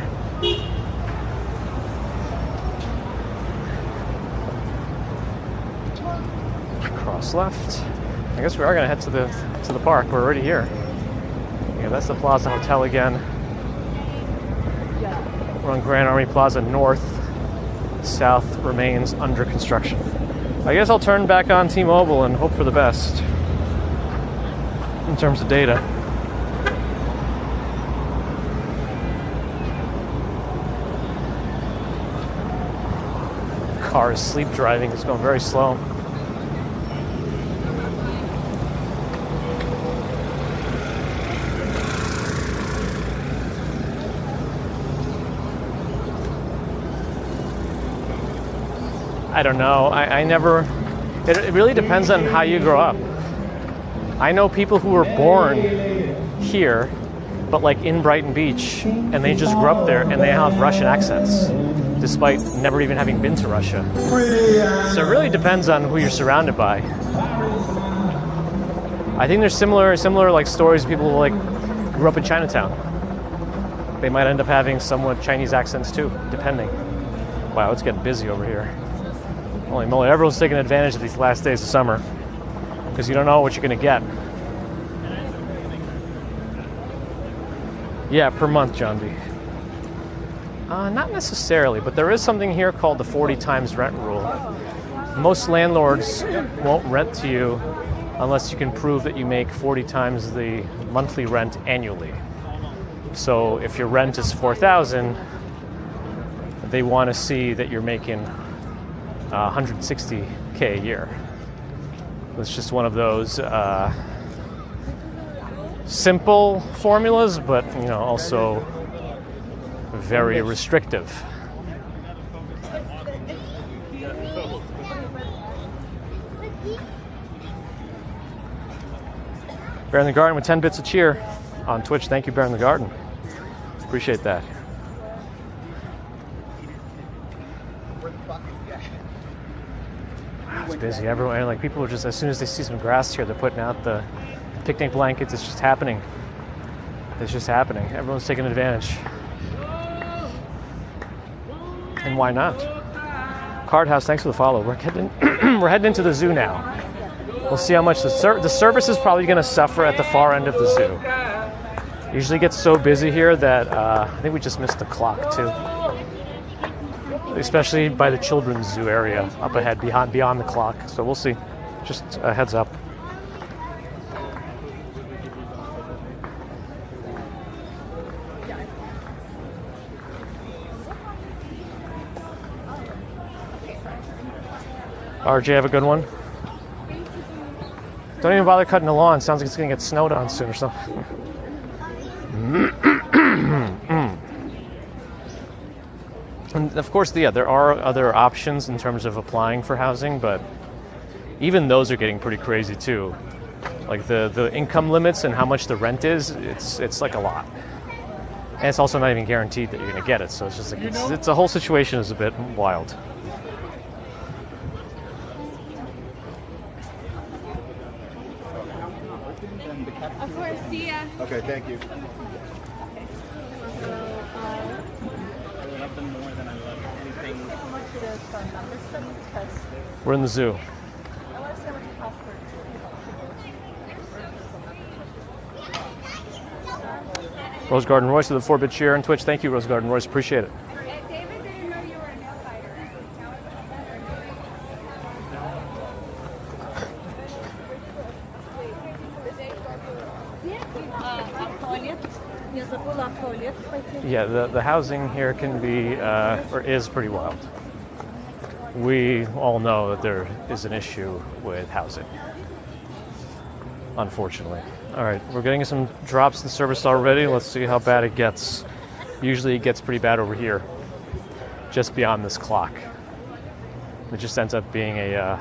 Cross left. I guess we are gonna head to the park. We're already here. Yeah, that's the Plaza Hotel again. We're on Grand Army Plaza North. South remains under construction. I guess I'll turn back on T-Mobile and hope for the best in terms of data. Car is sleep driving. It's going very slow. I don't know. I never. It really depends on how you grow up. I know people who were born here, but like in Brighton Beach, and they just grew up there, and they have Russian accents, despite never even having been to Russia. So it really depends on who you're surrounded by. I think there's similar like stories of people who like grew up in Chinatown. They might end up having somewhat Chinese accents too, depending. Wow, it's getting busy over here. Holy moly, everyone's taking advantage of these last days of summer because you don't know what you're going to get. Yeah, per month, John B. Not necessarily, but there is something here called the 40 times rent rule. Most landlords won't rent to you unless you can prove that you make 40 times the monthly rent annually. So if your rent is $4,000, they want to see that you're making $160K a year. It's just one of those simple formulas, but also very restrictive. Bear in the Garden with 10 bits of cheer on Twitch. Thank you, Bear in the Garden. Appreciate that. It's busy. Everyone, like people are just, as soon as they see some grass here, they're putting out the picnic blankets. It's just happening. It's just happening. Everyone's taking advantage. And why not? Card House, thanks for the follow. We're heading into the zoo now. We'll see how much the service is probably going to suffer at the far end of the zoo. Usually gets so busy here that I think we just missed the clock too. Especially by the children's zoo area up ahead, beyond the clock. So we'll see. Just a heads up. RJ, have a good one. Don't even bother cutting the lawn. Sounds like it's going to get snowed on soon or something. And of course, yeah, there are other options in terms of applying for housing, but even those are getting pretty crazy too. Like the income limits and how much the rent is, it's like a lot. And it's also not even guaranteed that you're going to get it, so it's just like, it's a whole situation is a bit wild. Of course, see ya. Okay, thank you. We're in the zoo. Rose Garden Royce with the 4-bit share on Twitch. Thank you, Rose Garden Royce. Appreciate it. David didn't know you were a nail fighter. Yeah, the housing here can be, or is pretty wild. We all know that there is an issue with housing, unfortunately. All right, we're getting some drops in service already. Let's see how bad it gets. Usually it gets pretty bad over here, just beyond this clock. It just ends up being a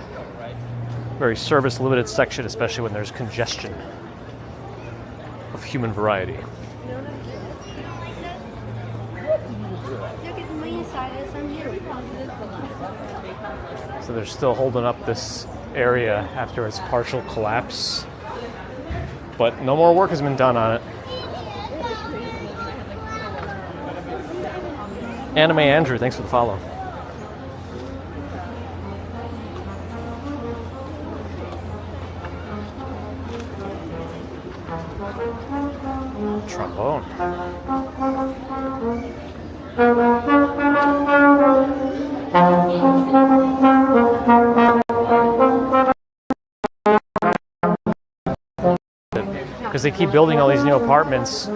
very service-limited section, especially when there's congestion of human variety. So they're still holding up this area after its partial collapse, but no more work has been done on it. Anime Andrew, thanks for the follow. Trombone. Because they keep building all these new apartments,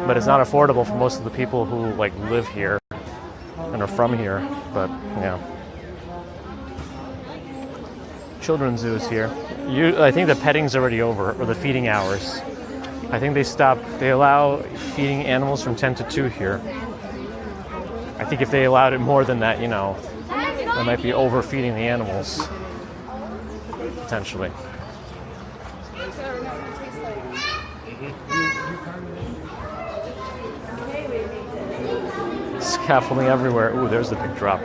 but it's not affordable for most of the people who like live here and are from here. But yeah, children's zoo is here. I think the petting's already over, or the feeding hours. I think they allow feeding animals from 10 to 2 here. I think if they allowed it more than that, you know, they might be overfeeding the animals, potentially. Scaffolding everywhere. Ooh, there's the big drop.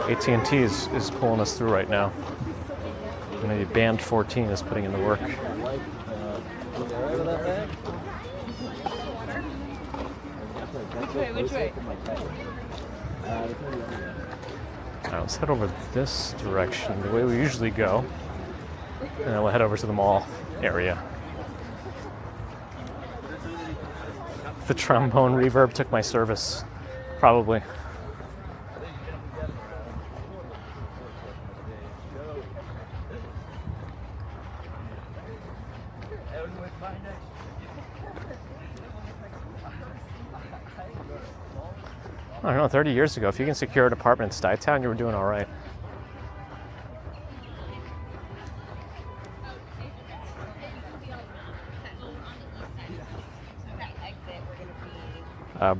AT&T is pulling us through right now. Maybe Band 14 is putting in the work. Which way? All right, let's head over this direction, the way we usually go, and then we'll head over to the mall area. The trombone reverb took my service, probably. I don't know, 30 years ago, if you can secure an apartment in Stuytown, you were doing all right.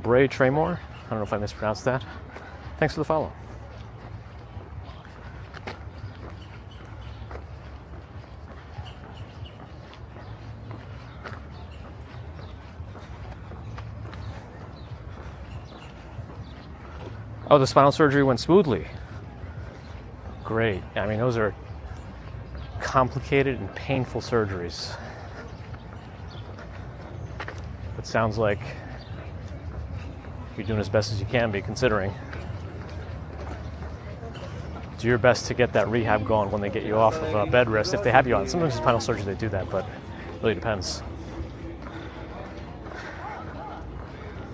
Bray Tremor, I don't know if I mispronounced that. Thanks for the follow. Oh, the spinal surgery went smoothly. Great. I mean, those are complicated and painful surgeries. It sounds like you're doing as best as you can be, considering. Do your best to get that rehab going when they get you off of bed rest, if they have you on. Sometimes in spinal surgery they do that, but it really depends.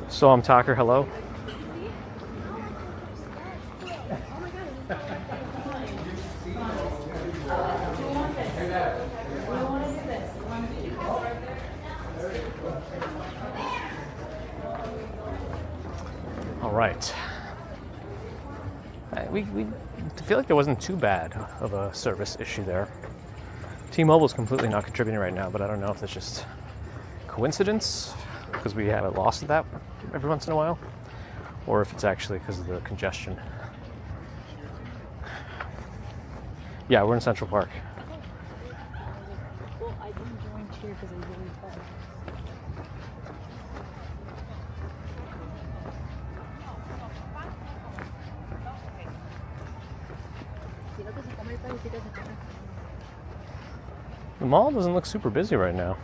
So I'm Tucker, hello. All right. We feel like there wasn't too bad of a service issue there. T-Mobile's completely not contributing right now, but I don't know if that's just coincidence, because we have a loss of that every once in a while, or if it's actually because of the congestion. Yeah, we're in Central Park. Well, I didn't join cheer because I really felt. The mall doesn't look super busy right now.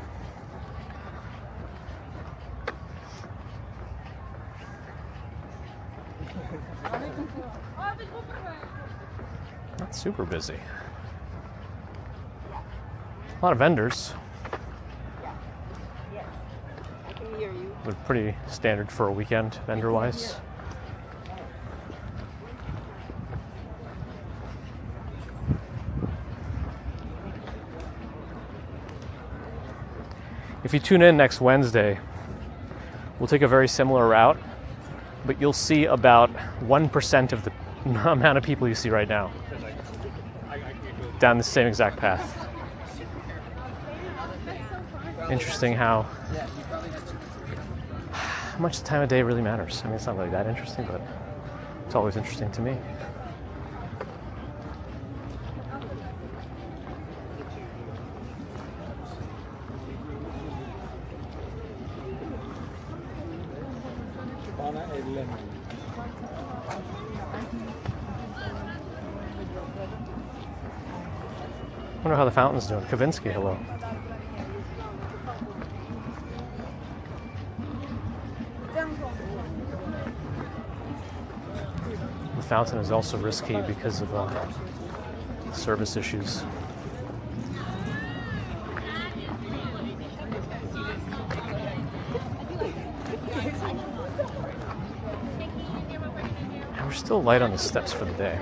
Not super busy. A lot of vendors. I can hear you. But pretty standard for a weekend, vendor-wise. If you tune in next Wednesday, we'll take a very similar route, but you'll see about 1% of the amount of people you see right now down the same exact path. Interesting how much the time of day really matters. I mean, it's not really that interesting, but it's always interesting to me. I wonder how the fountain's doing. Kavinsky, hello. The fountain is also risky because of service issues. And we're still light on the steps for the day.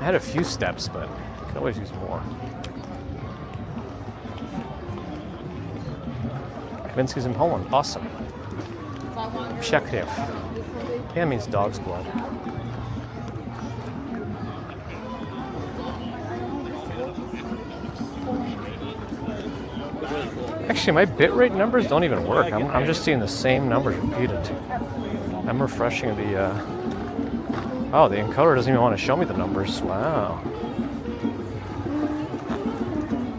I had a few steps, but I could always use more. Kavinsky's in Poland. Awesome. Przekrew. Yeah, means dog's blood. Actually, my bitrate numbers don't even work. I'm just seeing the same numbers repeated. I'm refreshing the... Oh, the encoder doesn't even want to show me the numbers. Wow.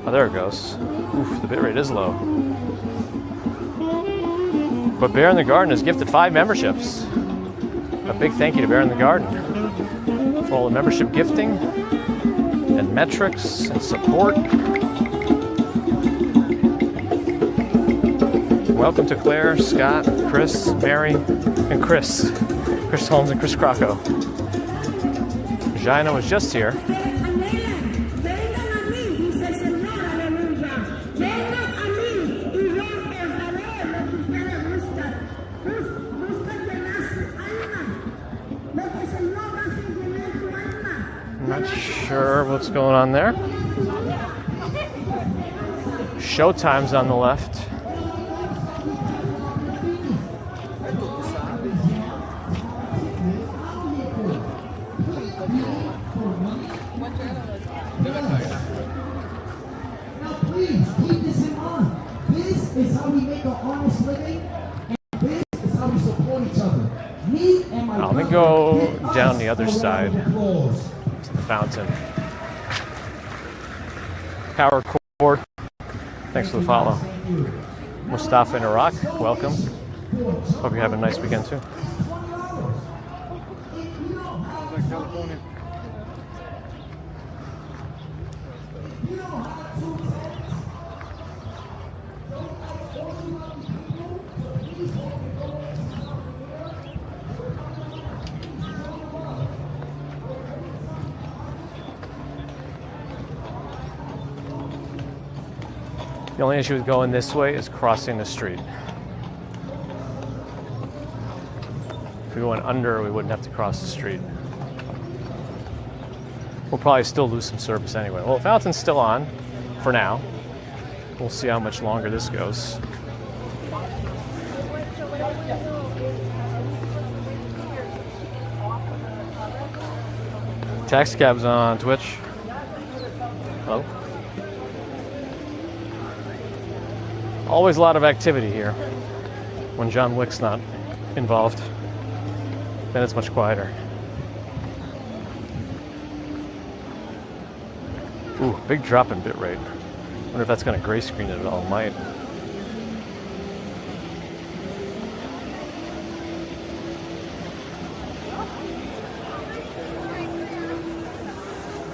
Oh, there it goes. Oof, the bitrate is low. But Bear in the Garden has gifted 5 memberships. A big thank you to Bear in the Garden for all the membership gifting and metrics and support. Welcome to Claire, Scott, Chris, Mary, and Chris. Chris Holmes and Chris Crocco. Jaina was just here. Not sure what's going on there. Showtime's on the left. Now please keep this in mind. This is how we make an honest living, and this is how we support each other. Me and my Let me go down the other side to the fountain. Power cord. Thanks for the follow. Mustafa in Iraq, welcome. Hope you have a nice weekend too. The only issue with going this way is crossing the street. If we went under, we wouldn't have to cross the street. We'll probably still lose some service anyway. Well, the fountain's still on for now. We'll see how much longer this goes. Taxi cabs on Twitch. Hello. Always a lot of activity here when John Wick's not involved. then it's much quieter. Ooh, big drop in bitrate. Wonder if that's going to gray screen it at all. Might.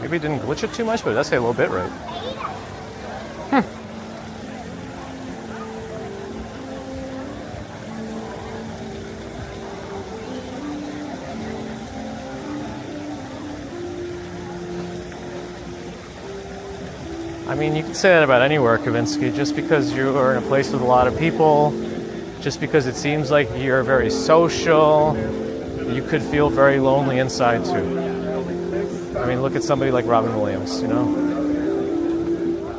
Maybe it didn't glitch it too much, but it does say a little bitrate. I mean, you can say that about anywhere, Kavinsky. Just because you are in a place with a lot of people, just because it seems like you're very social, you could feel very lonely inside too. I mean, look at somebody like Robin Williams, you know?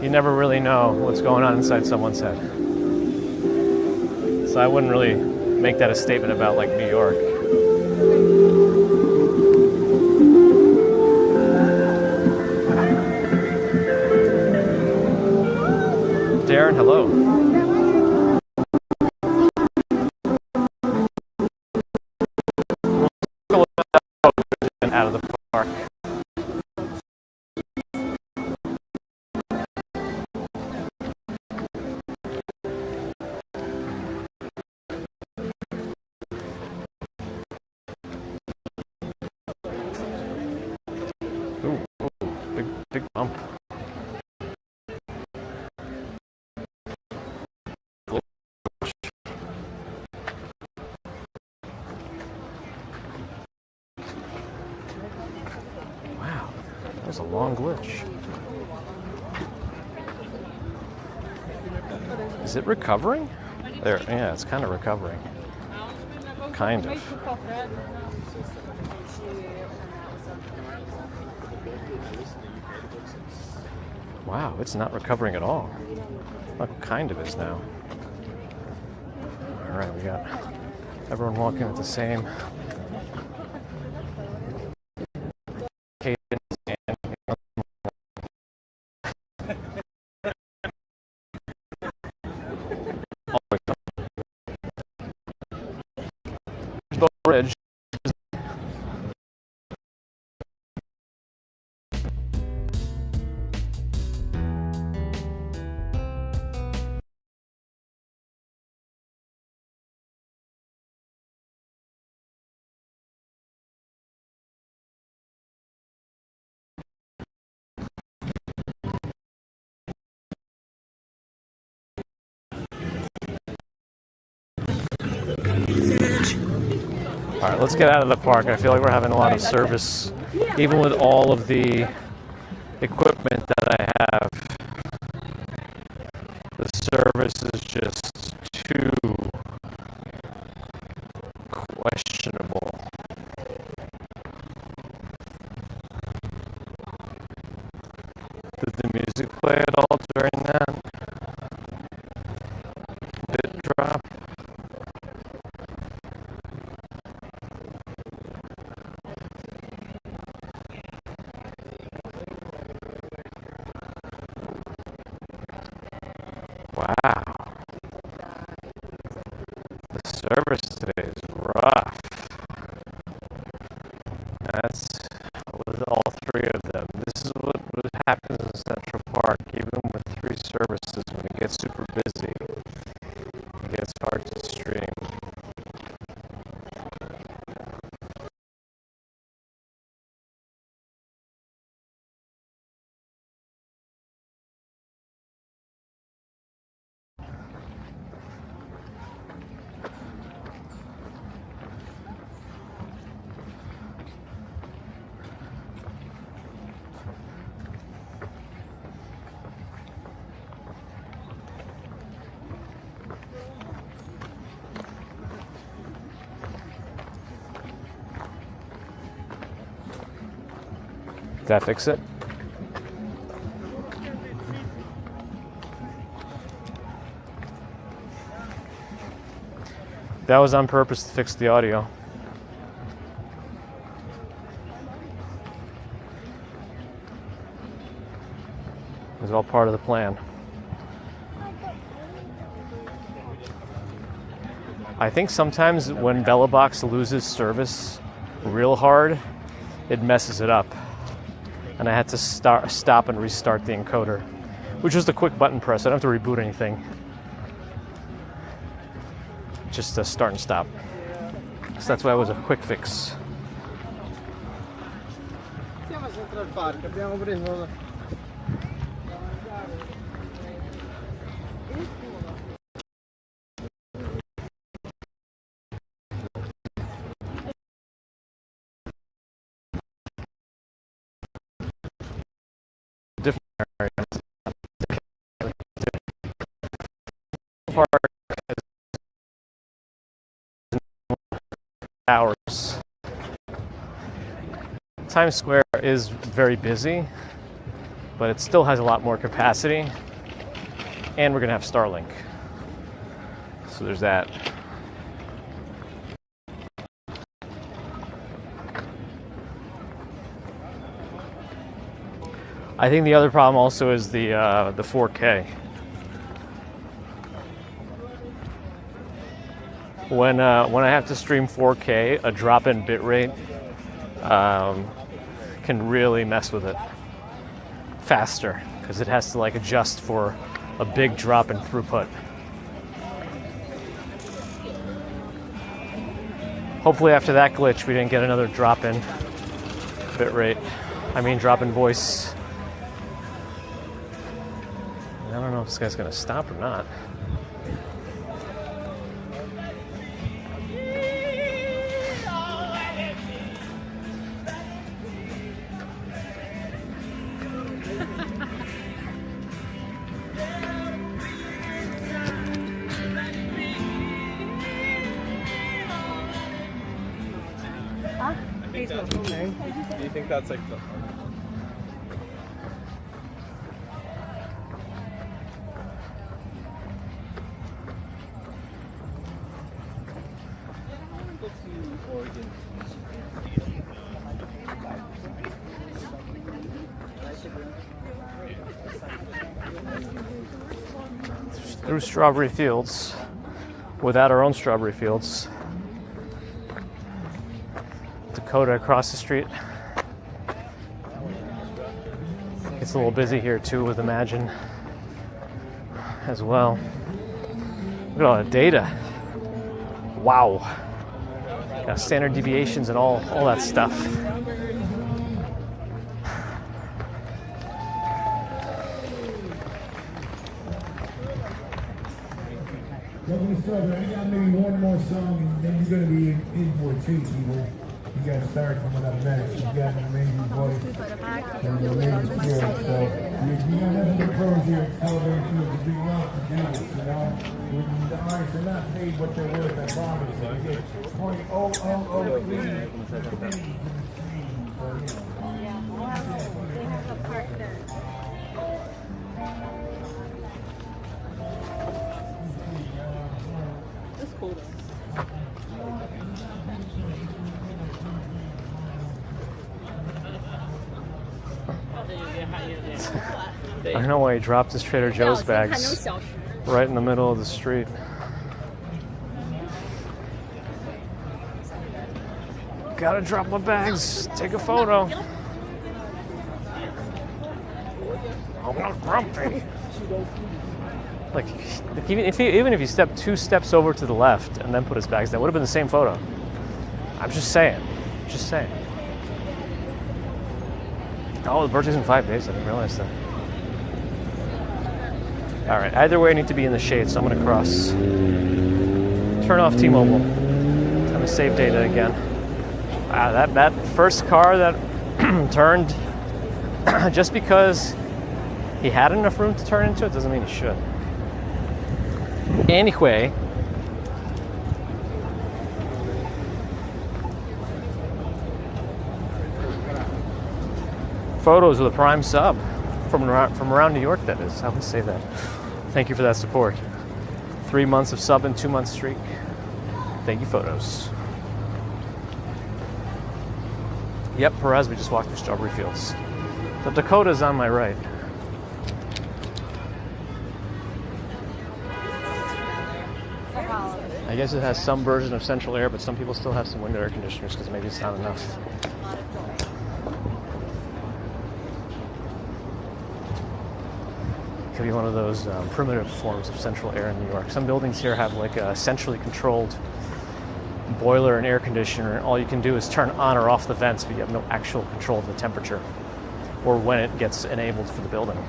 You never really know what's going on inside someone's head. So I wouldn't really make that a statement about like New York. Darren, hello. Out of the park. Ooh, big bump. That was a long glitch. Is it recovering? There, yeah, it's kind of recovering. Kind of. Wow, it's not recovering at all. Well, kind of is now. All right, we got everyone walking at the same cadence. Bridge. All right, let's get out of the park. I feel like we're having a lot of service, even with all of the equipment that I have. The service is just too questionable. Did the music play at all during that bit drop? Wow. The service today is rough. That's with all three of them. This is what happens in Central Park, even with three services. When it gets super busy, it gets hard to stream. Did that fix it? That was on purpose to fix the audio. It was all part of the plan. I think sometimes when BellaBox loses service real hard, it messes it up. And I had to stop and restart the encoder, which was the quick button press. I don't have to reboot anything. Just start and stop. So that's why it was a quick fix. Siamo a Central Park, abbiamo preso Different areas. Park hours. Times Square is very busy, but it still has a lot more capacity, and we're gonna have Starlink. So there's that. I think the other problem also is the 4K. When I have to stream 4K, a drop in bitrate can really mess with it faster because it has to like adjust for a big drop in throughput. Hopefully after that glitch we didn't get another drop in bitrate. I mean drop in voice. I don't know if this guy's gonna stop or not. Do you think that's like the... Through strawberry fields, without our own strawberry fields. Dakota across the street. It's a little busy here too with Imagine as well. Look at all the data. Wow. Got standard deviations and all that stuff. Welcome to Strawberry. I got maybe one more song and then you're going to be in for a treat, people. You got to start coming up next. You got an amazing voice and an amazing spirit. So you got nothing but pros here at Strawberry Field to be wrong to do this, you know. The artists are not paid what they're worth, I promise you. You get 0.0003 pennies in the stream for, you know. Yeah, they have a park there. That's cool though. I don't know why he dropped his Trader Joe's bags right in the middle of the street. Gotta drop my bags, take a photo. I'm not grumpy. Like, even if he stepped 2 steps over to the left and then put his bags down, would have been the same photo. I'm just saying. Just saying. Oh, the birthday's in 5 days. I didn't realize that. All right. Either way, I need to be in the shade, so I'm going to cross. Turn off T-Mobile. Time to save data again. That first car that turned, just because he had enough room to turn into it doesn't mean he should. Anyway, photos with a Prime sub from around New York, that is. I would say that. Thank you for that support. 3 months of sub and 2 month streak. Thank you, photos. Yep, Perez, we just walked through strawberry fields. The Dakota's on my right. I guess it has some version of central air, but some people still have some window air conditioners because maybe it's not enough. Could be one of those primitive forms of central air in New York. Some buildings here have like a centrally controlled boiler and air conditioner. All you can do is turn on or off the vents, but you have no actual control of the temperature or when it gets enabled for the building.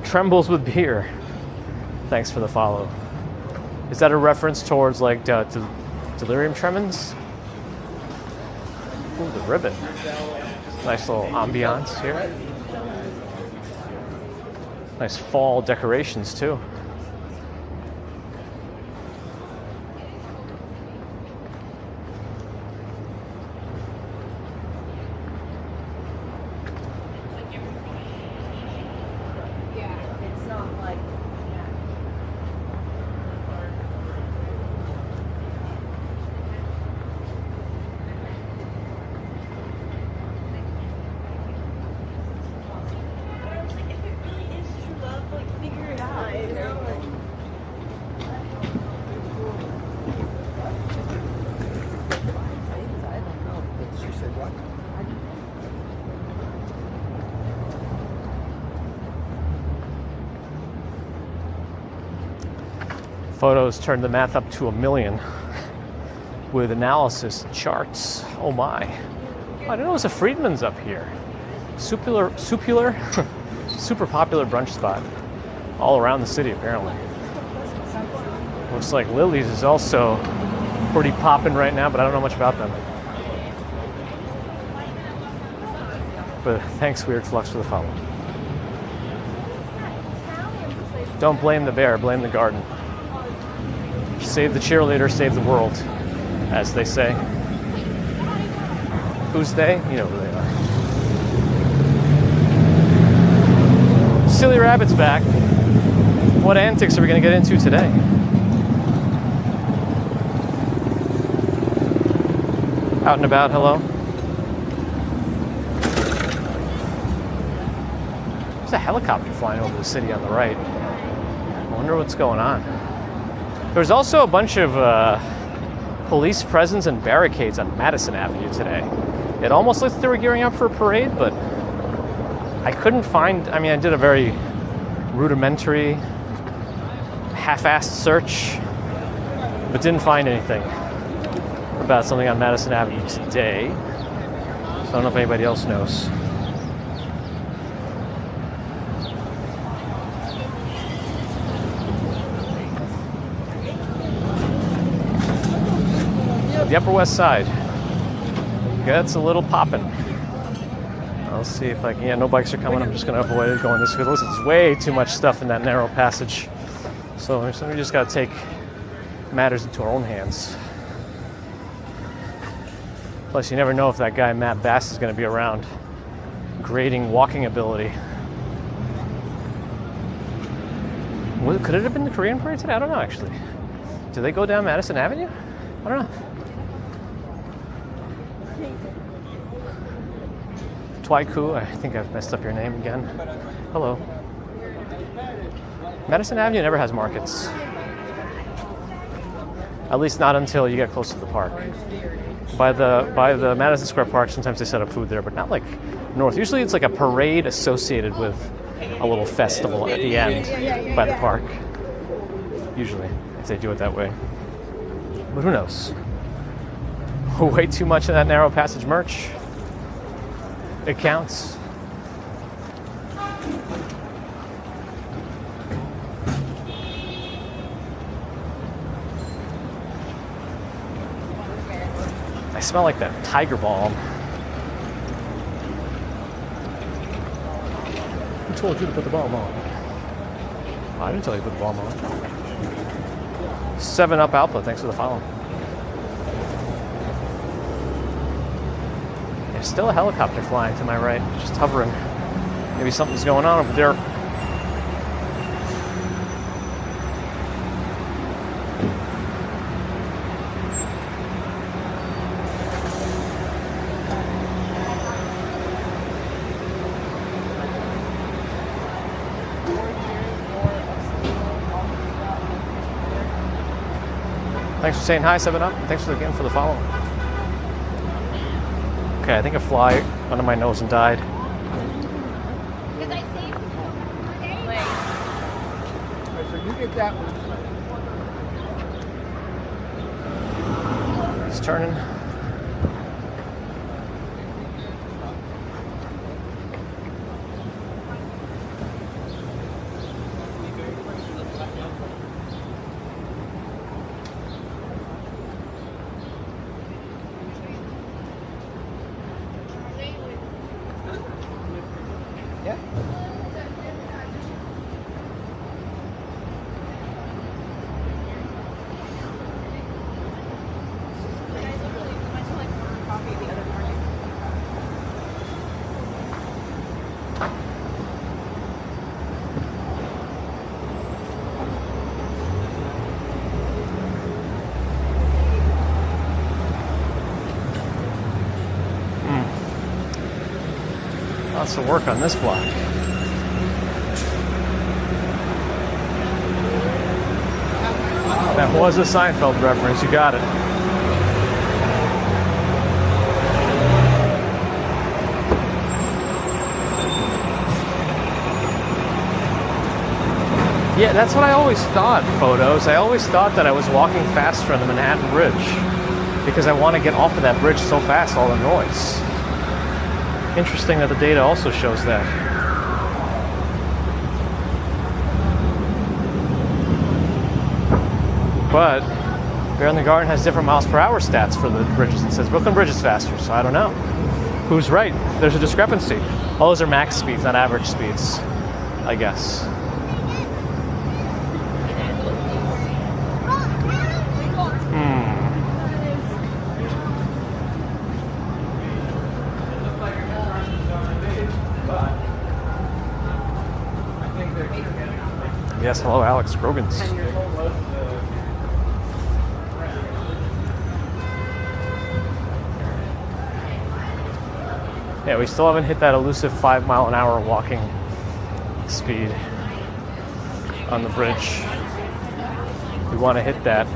Trembles with beer. Thanks for the follow. Is that a reference towards like delirium tremens? Ooh, the ribbon. Nice little ambiance here. Nice fall decorations too. Photos turned the math up to 1,000,000 with analysis and charts. Oh my. I didn't know it was a Friedman's up here. Super popular brunch spot all around the city apparently. Looks like Lily's is also pretty popping right now, but I don't know much about them. But thanks, Weird Flux, for the follow. Don't blame the bear, blame the garden. Save the cheerleader, save the world, as they say. Who's they? You know who they are. Silly Rabbit's back. What antics are we going to get into today? Out and about, hello? There's a helicopter flying over the city on the right. I wonder what's going on. There's also a bunch of police presence and barricades on Madison Avenue today. It almost looks like they were gearing up for a parade, but I couldn't find, I did a very rudimentary, half-assed search, but didn't find anything about something on Madison Avenue today. So I don't know if anybody else knows. The Upper West Side gets a little poppin'. I'll see if I can. Yeah, no bikes are coming. I'm just going to avoid it going this way. Listen, there's way too much stuff in that narrow passage. So we just got to take matters into our own hands. Plus, you never know if that guy Matt Bass is going to be around grading walking ability. Could it have been the Korean parade today? I don't know, actually. Do they go down Madison Avenue? I don't know. Twaiku, I think I've messed up your name again. Hello. Madison Avenue never has markets. At least not until you get close to the park. By the Madison Square Park, sometimes they set up food there, but not like north. Usually it's like a parade associated with a little festival at the end by the park. Usually, if they do it that way. But who knows? Way too much of that narrow passage merch. It counts. I smell like that tiger balm. Who told you to put the balm on? I didn't tell you to put the balm on. 7-Up Output, thanks for the follow. There's still a helicopter flying to my right, just hovering. Maybe something's going on over there. Thanks for saying hi, 7up. Thanks for again for the follow. Okay, I think a fly under my nose and died. Because I saved So you get that one. It's turning. Yeah. Lots of work on this block. That was a Seinfeld reference, you got it. Yeah, that's what I always thought, photos. I always thought that I was walking faster on the Manhattan Bridge because I want to get off of that bridge so fast, all the noise. Interesting that the data also shows that. But Bear in the Garden has different miles per hour stats for the bridges. It says Brooklyn Bridge is faster, so I don't know. Who's right? There's a discrepancy. All those are max speeds, not average speeds, I guess. Yes, hello, Alex Grogans. Yeah, we still haven't hit that elusive 5 mile an hour walking speed on the bridge. We want to hit that.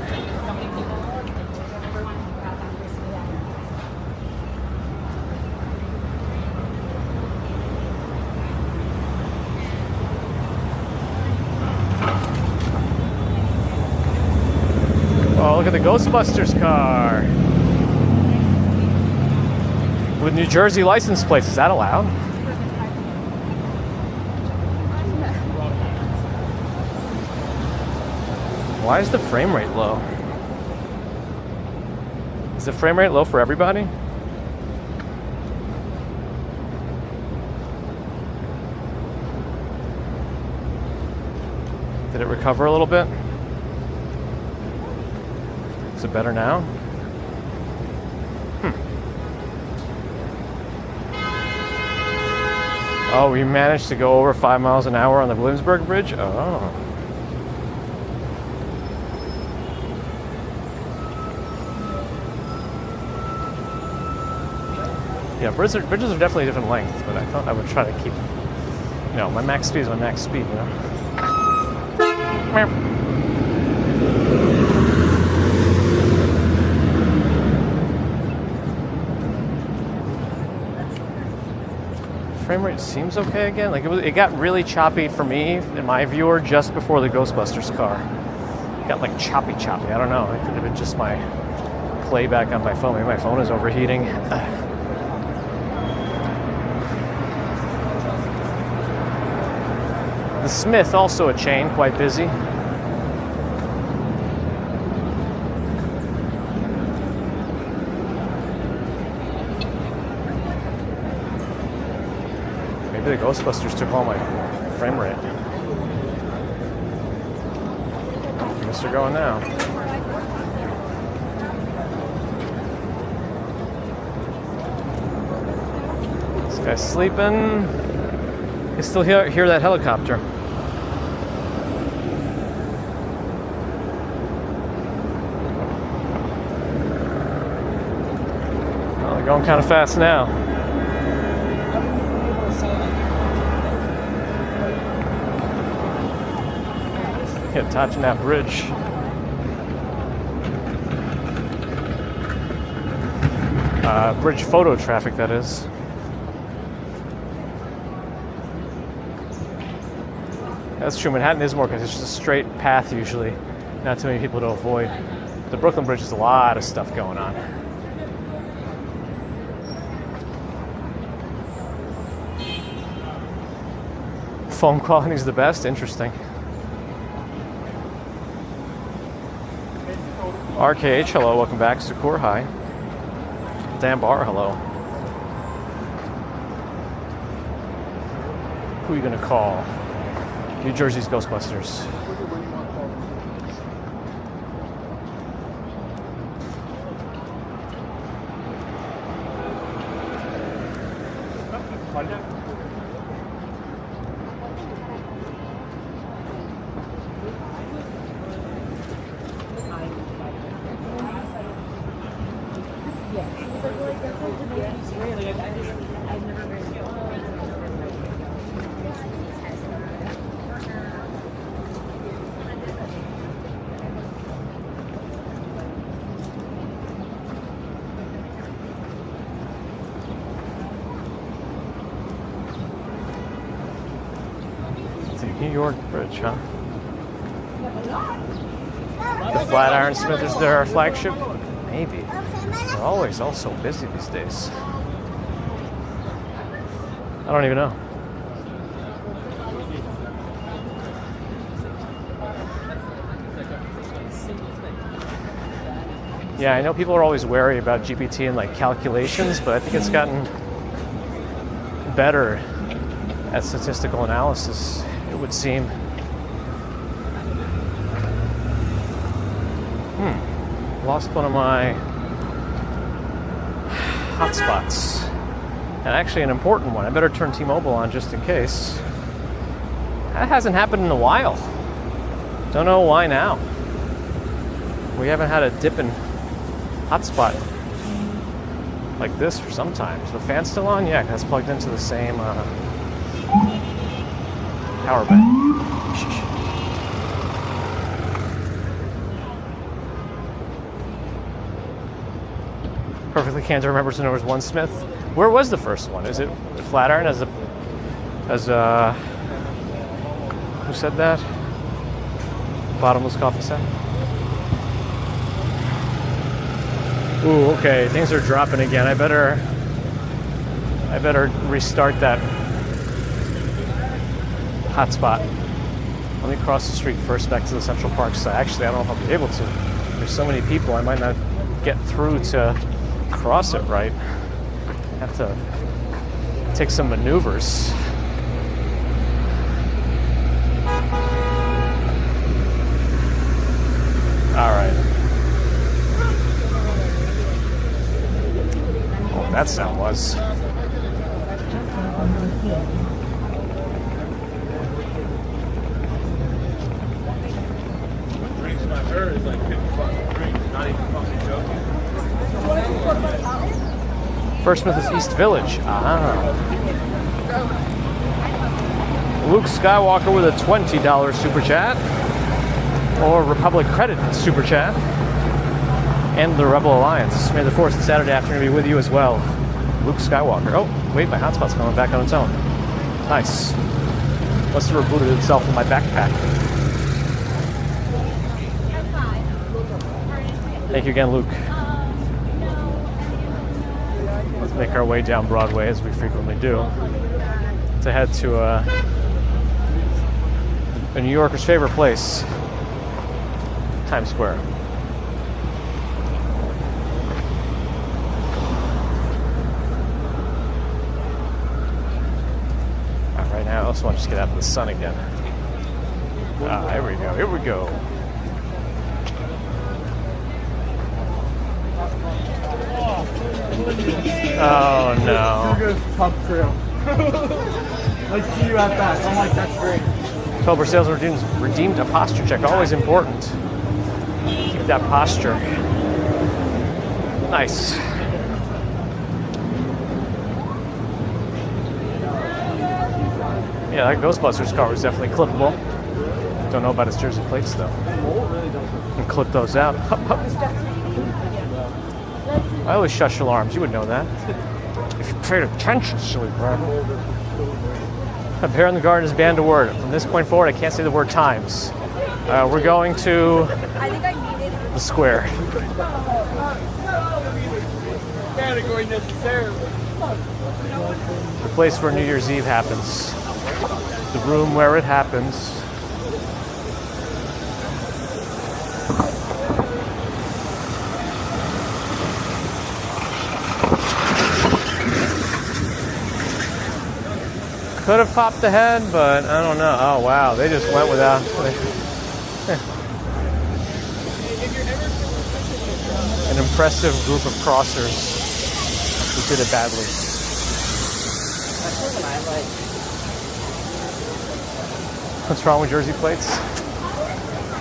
Oh, look at the Ghostbusters car. With New Jersey license plates, is that allowed? Why is the frame rate low? Is the frame rate low for everybody? Did it recover a little bit? Is it better now? Oh, we managed to go over 5 miles an hour on the Williamsburg Bridge? Oh. Yeah, bridges are definitely different lengths, but I thought I would try to keep, you know, my max speed is my max speed, you know? Frame rate seems okay again. Like it got really choppy for me in my viewer just before the Ghostbusters car. It got like choppy. I don't know. It could have been just my playback on my phone. Maybe my phone is overheating. The Smith, also a chain, quite busy. Maybe the Ghostbusters took all my frame rate. I guess they're going now. This guy's sleeping. You still hear that helicopter. Well, they're going kind of fast now. Yeah, touching that bridge. Bridge photo traffic, that is. That's true. Manhattan is more because it's just a straight path usually. Not too many people to avoid. The Brooklyn Bridge has a lot of stuff going on. Phone quality is the best. Interesting. RKH, hello. Welcome back. Sukur, hi. Dan Barr, hello. Who are you going to call? New Jersey's Ghostbusters. New York Bridge, huh? The Flatiron Smith is their flagship? Maybe. They're always all so busy these days. I don't even know. Yeah, I know people are always wary about GPT and like calculations, but I think it's gotten better at statistical analysis, it would seem. Lost one of my hotspots. And actually an important one. I better turn T-Mobile on just in case. That hasn't happened in a while. Don't know why now. We haven't had a dip in hotspot like this for some time. Is the fan still on? Yeah, that's plugged into the same power bank. Perfectly can't remember, so there was one Smith. Where was the first one? Is it Flatiron as who said that? Bottomless coffee set? Ooh, okay, things are dropping again. I better restart that hotspot. Let me cross the street first back to the Central Park side. Actually, I don't know if I'll be able to. There's so many people, I might not get through to cross it right. Have to take some maneuvers. All right. Oh, that sound was. Drinks by her is like 50 bucks a drink. Not even fucking joking. First Smith is East Village. Luke Skywalker with a $20 super chat. Or Republic Credit super chat. And the Rebel Alliance. May the 4th and Saturday afternoon be with you as well. Luke Skywalker. Oh, wait, my hotspot's coming back on its own. Nice. Must have rebooted itself in my backpack. Thank you again, Luke. Let's make our way down Broadway, as we frequently do, to head to a New Yorker's favorite place, Times Square. Right now, I also want to just get out of the sun again. Here we go, here we go. Oh no. Tough trail. Let's see you at that. I'm like, that's great. October sales redeemed a posture check. Always important. Keep that posture. Nice. Yeah, that Ghostbusters car was definitely clippable. Don't know about his jersey plates though. And clip those out. Hup, hup. I always shush alarms. You would know that. If you paid attention, silly brother. A bear in the garden is banned a word. From this point forward, I can't say the word times. We're going to the square. Category necessarily. The place where New Year's Eve happens. The room where it happens. Could have popped ahead, but I don't know. Oh wow, they just went without. An impressive group of crossers who did it badly. What's wrong with Jersey plates?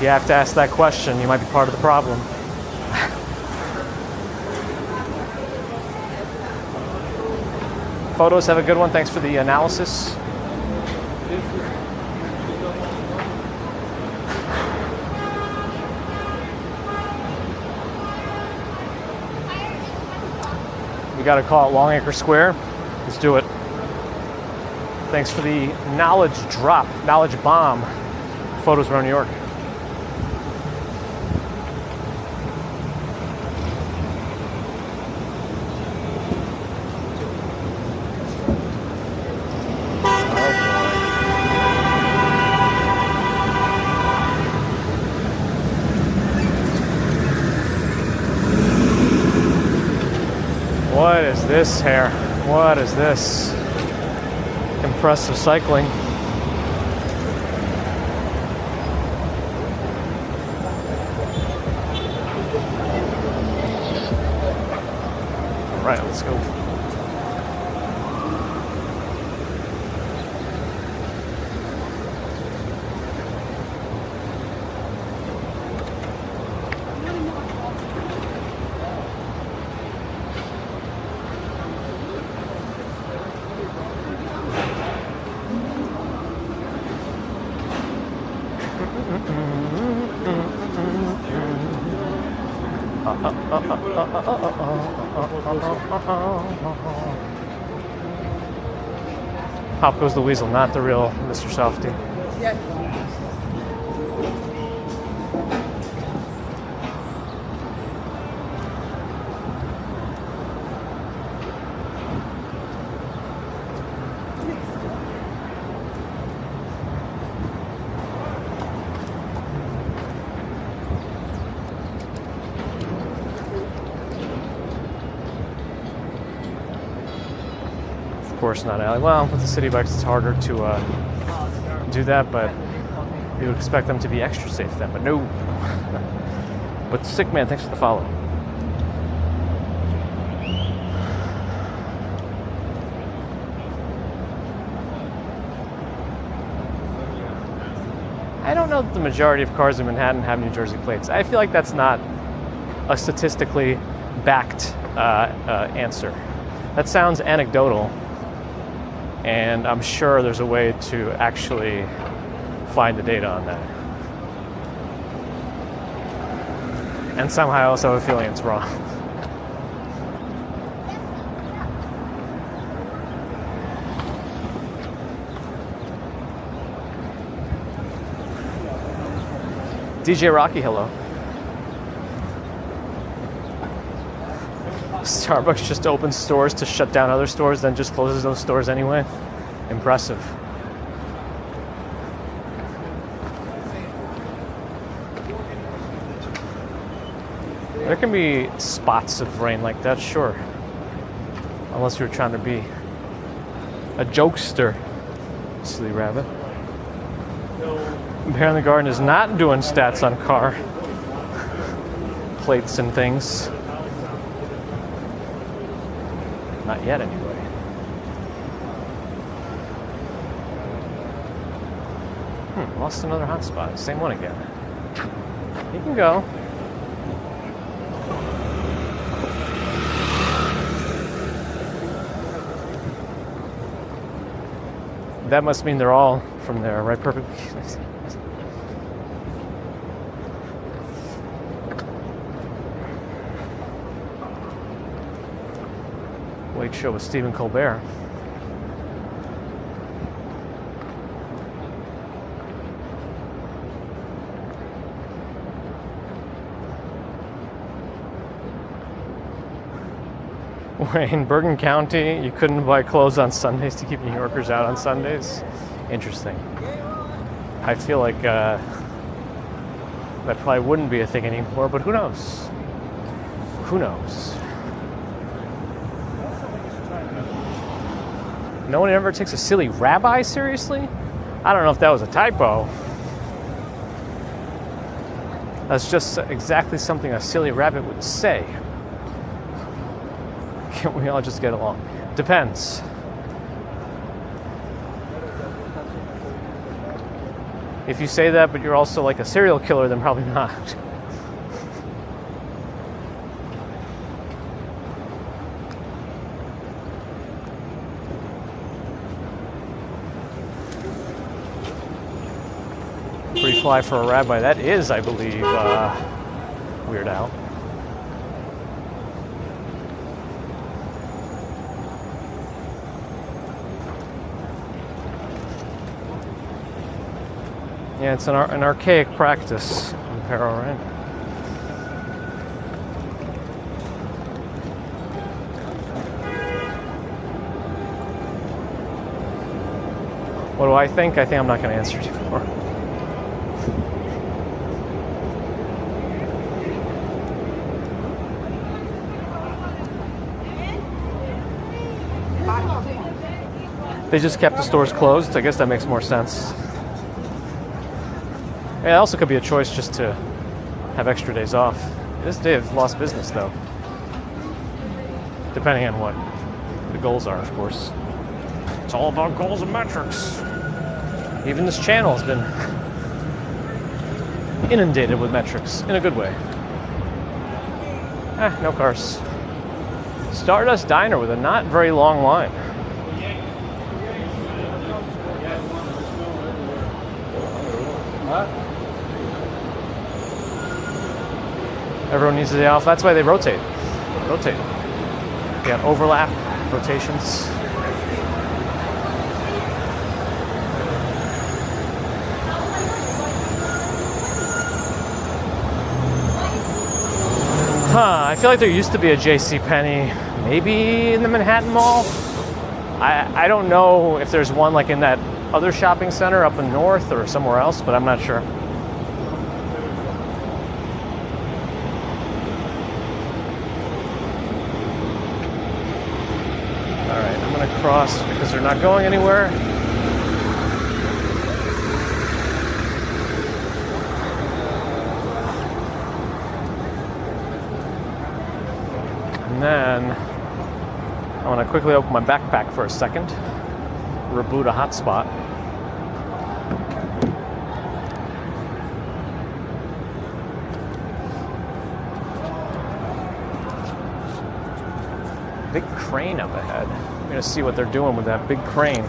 You have to ask that question. You might be part of the problem. Photos, have a good one. Thanks for the analysis. We got to call it Long Acre Square. Let's do it. Thanks for the knowledge drop, knowledge bomb. Photos around New York. What is this hair? What is this? Impressive cycling. All right, let's go. Pop goes the weasel, not the real Mr. Softy. Yes. Of course not alley. Well, with the city bikes it's harder to do that, but you would expect them to be extra safe then, but no. But Sick Man, thanks for the follow. I don't know that the majority of cars in Manhattan have New Jersey plates. I feel like that's not a statistically backed answer. That sounds anecdotal. And I'm sure there's a way to actually find the data on that. And somehow I also have a feeling it's wrong. DJ Rocky, hello. Starbucks just opens stores to shut down other stores, then just closes those stores anyway. Impressive. There can be spots of rain like that, sure. Unless you're trying to be a jokester, silly rabbit. Bear in the Garden is not doing stats on car plates and things. Not yet, anyway. Lost another hot spot. Same one again. You can go. That must mean they're all from there, right? Perfect. Late Show with Stephen Colbert. In Bergen County, you couldn't buy clothes on Sundays to keep New Yorkers out on Sundays. Interesting. I feel like that probably wouldn't be a thing anymore, but who knows? Who knows? No one ever takes a silly rabbi seriously? I don't know if that was a typo. That's just exactly something a silly rabbit would say. Can't we all just get along? Depends. If you say that, but you're also like a serial killer, then probably not. Pretty fly for a rabbi. That is, I believe, Weird Al. Yeah, it's an archaic practice in Pero, right? What do I think? I think I'm not going to answer anymore. They just kept the stores closed. I guess that makes more sense. Yeah, it also could be a choice just to have extra days off. This day of lost business, though. Depending on what the goals are, of course. It's all about goals and metrics. Even this channel has been inundated with metrics, in a good way. No cars. Stardust Diner with a not very long line. Everyone needs a day off. That's why they rotate. Rotate. You got overlap, rotations. I feel like there used to be a JCPenney, maybe in the Manhattan Mall. I don't know if there's one like in that other shopping center up in north or somewhere else, but I'm not sure. Cross because they're not going anywhere. And then I want to quickly open my backpack for a second, reboot a hotspot. Big crane up ahead. I'm going to see what they're doing with that big crane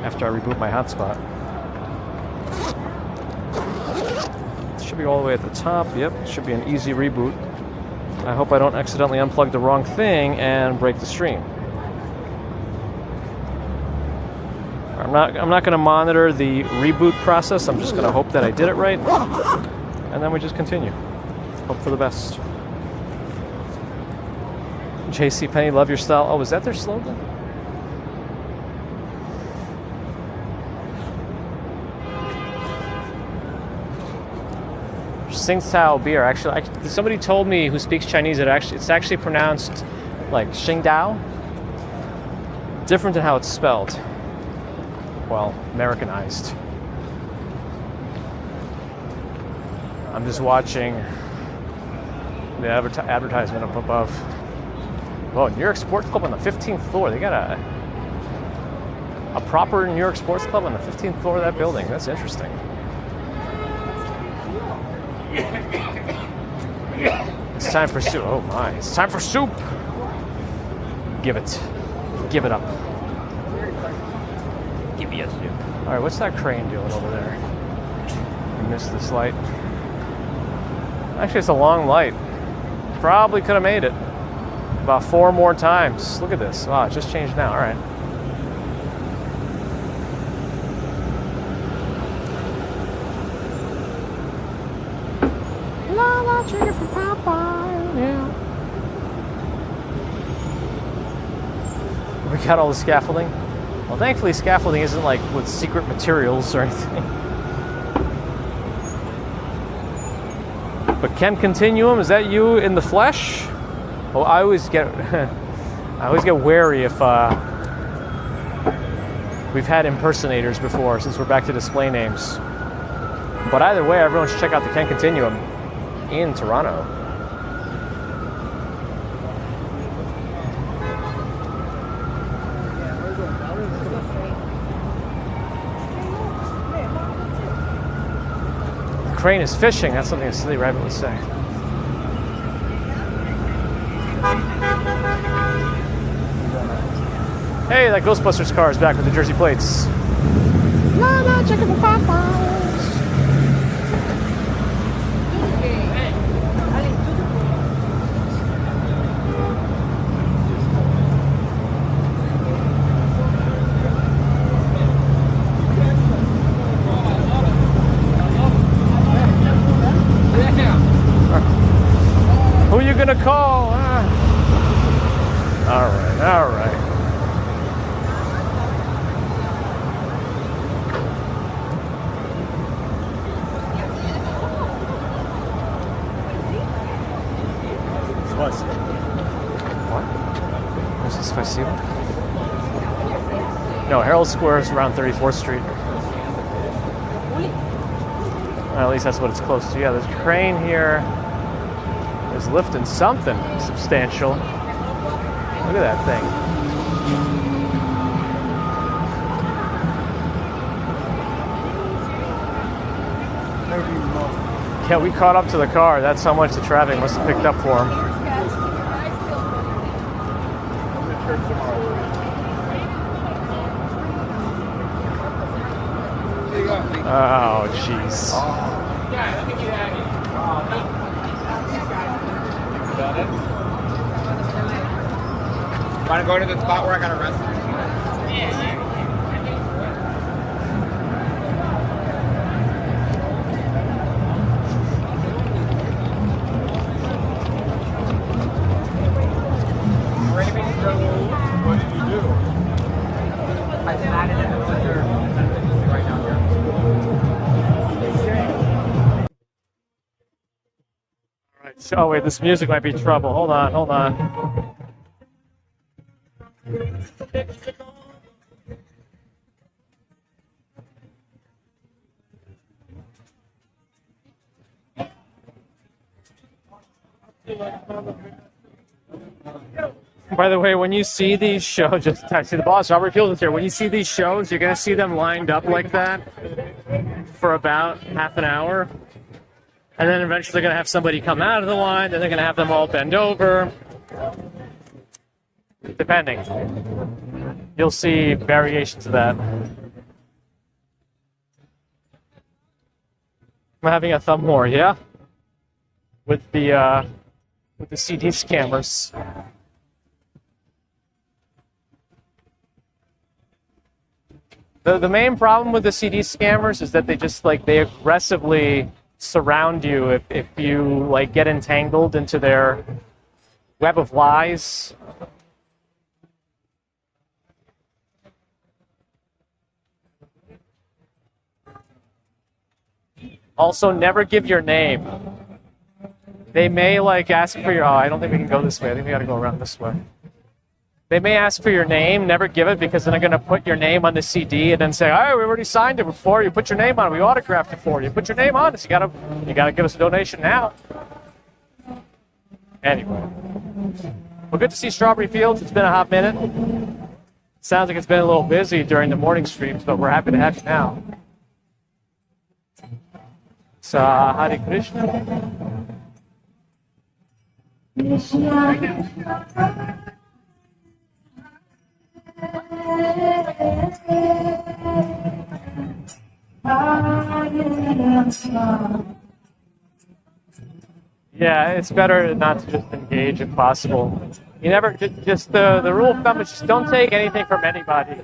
after I reboot my hotspot. It should be all the way at the top. Yep, it should be an easy reboot. I hope I don't accidentally unplug the wrong thing and break the stream. I'm not going to monitor the reboot process. I'm just going to hope that I did it right. And then we just continue. Hope for the best. JCPenney, love your style. Oh, is that their slogan? Tsingtao beer. Actually, somebody told me who speaks Chinese that it's actually pronounced like Tsingtao. Different than how it's spelled. Well, Americanized. I'm just watching the advertisement up above. Oh, New York Sports Club on the 15th floor. They got a proper New York Sports Club on the 15th floor of that building. That's interesting. It's time for soup. Oh my, it's time for soup. Give it. Give it up. Give me a soup. All right, what's that crane doing over there? I missed this light. Actually, it's a long light. Probably could have made it. About 4 more times. Look at this. Wow, it just changed now. All right. La la chicken from Popeye. Yeah. We got all the scaffolding. Well, thankfully, scaffolding isn't like with secret materials or anything. But Ken Continuum, is that you in the flesh? Well, I always get wary if we've had impersonators before, since we're back to display names. But either way, everyone should check out the Ken Continuum in Toronto. The crane is fishing. That's something a silly rabbit would say. Hey, that Ghostbusters car is back with the Jersey plates. La la, chicken for Popeyes. Who are you gonna call? All right, all right. What? Where's the spicy one? No, Herald Square is around 34th Street. Well, at least that's what it's close to. Yeah, there's a crane here. There's lifting something substantial. Look at that thing. Yeah, we caught up to the car. That's how much the traffic must have picked up for him. Oh, jeez. Want to go to the spot where I got arrested? What did you do? I sat in the blender right now here. All right. Oh wait, this music might be trouble. Hold on, hold on. By the way, when you see these shows, just text the boss, Robert Fields is here. When you see these shows, you're going to see them lined up like that for about half an hour. And then eventually they're going to have somebody come out of the line, then they're going to have them all bend over. Depending. You'll see variations of that. I'm having a thumb war, yeah? With the CD scammers. The main problem with the CD scammers is that they just they aggressively surround you if you get entangled into their web of lies. Also, never give your name. They may ask for your. Oh, I don't think we can go this way. I think we got to go around this way. They may ask for your name, never give it, because then they're going to put your name on the CD and then say, "Oh, we already signed it before. You put your name on it. We autographed it for you. Put your name on it. So you gotta give us a donation now." Anyway, well, good to see Strawberry Fields. It's been a hot minute. Sounds like it's been a little busy during the morning streams, but we're happy to have you now. So, Hare Krishna. Yeah, it's better not to just engage if possible. You never, just the rule of thumb is just don't take anything from anybody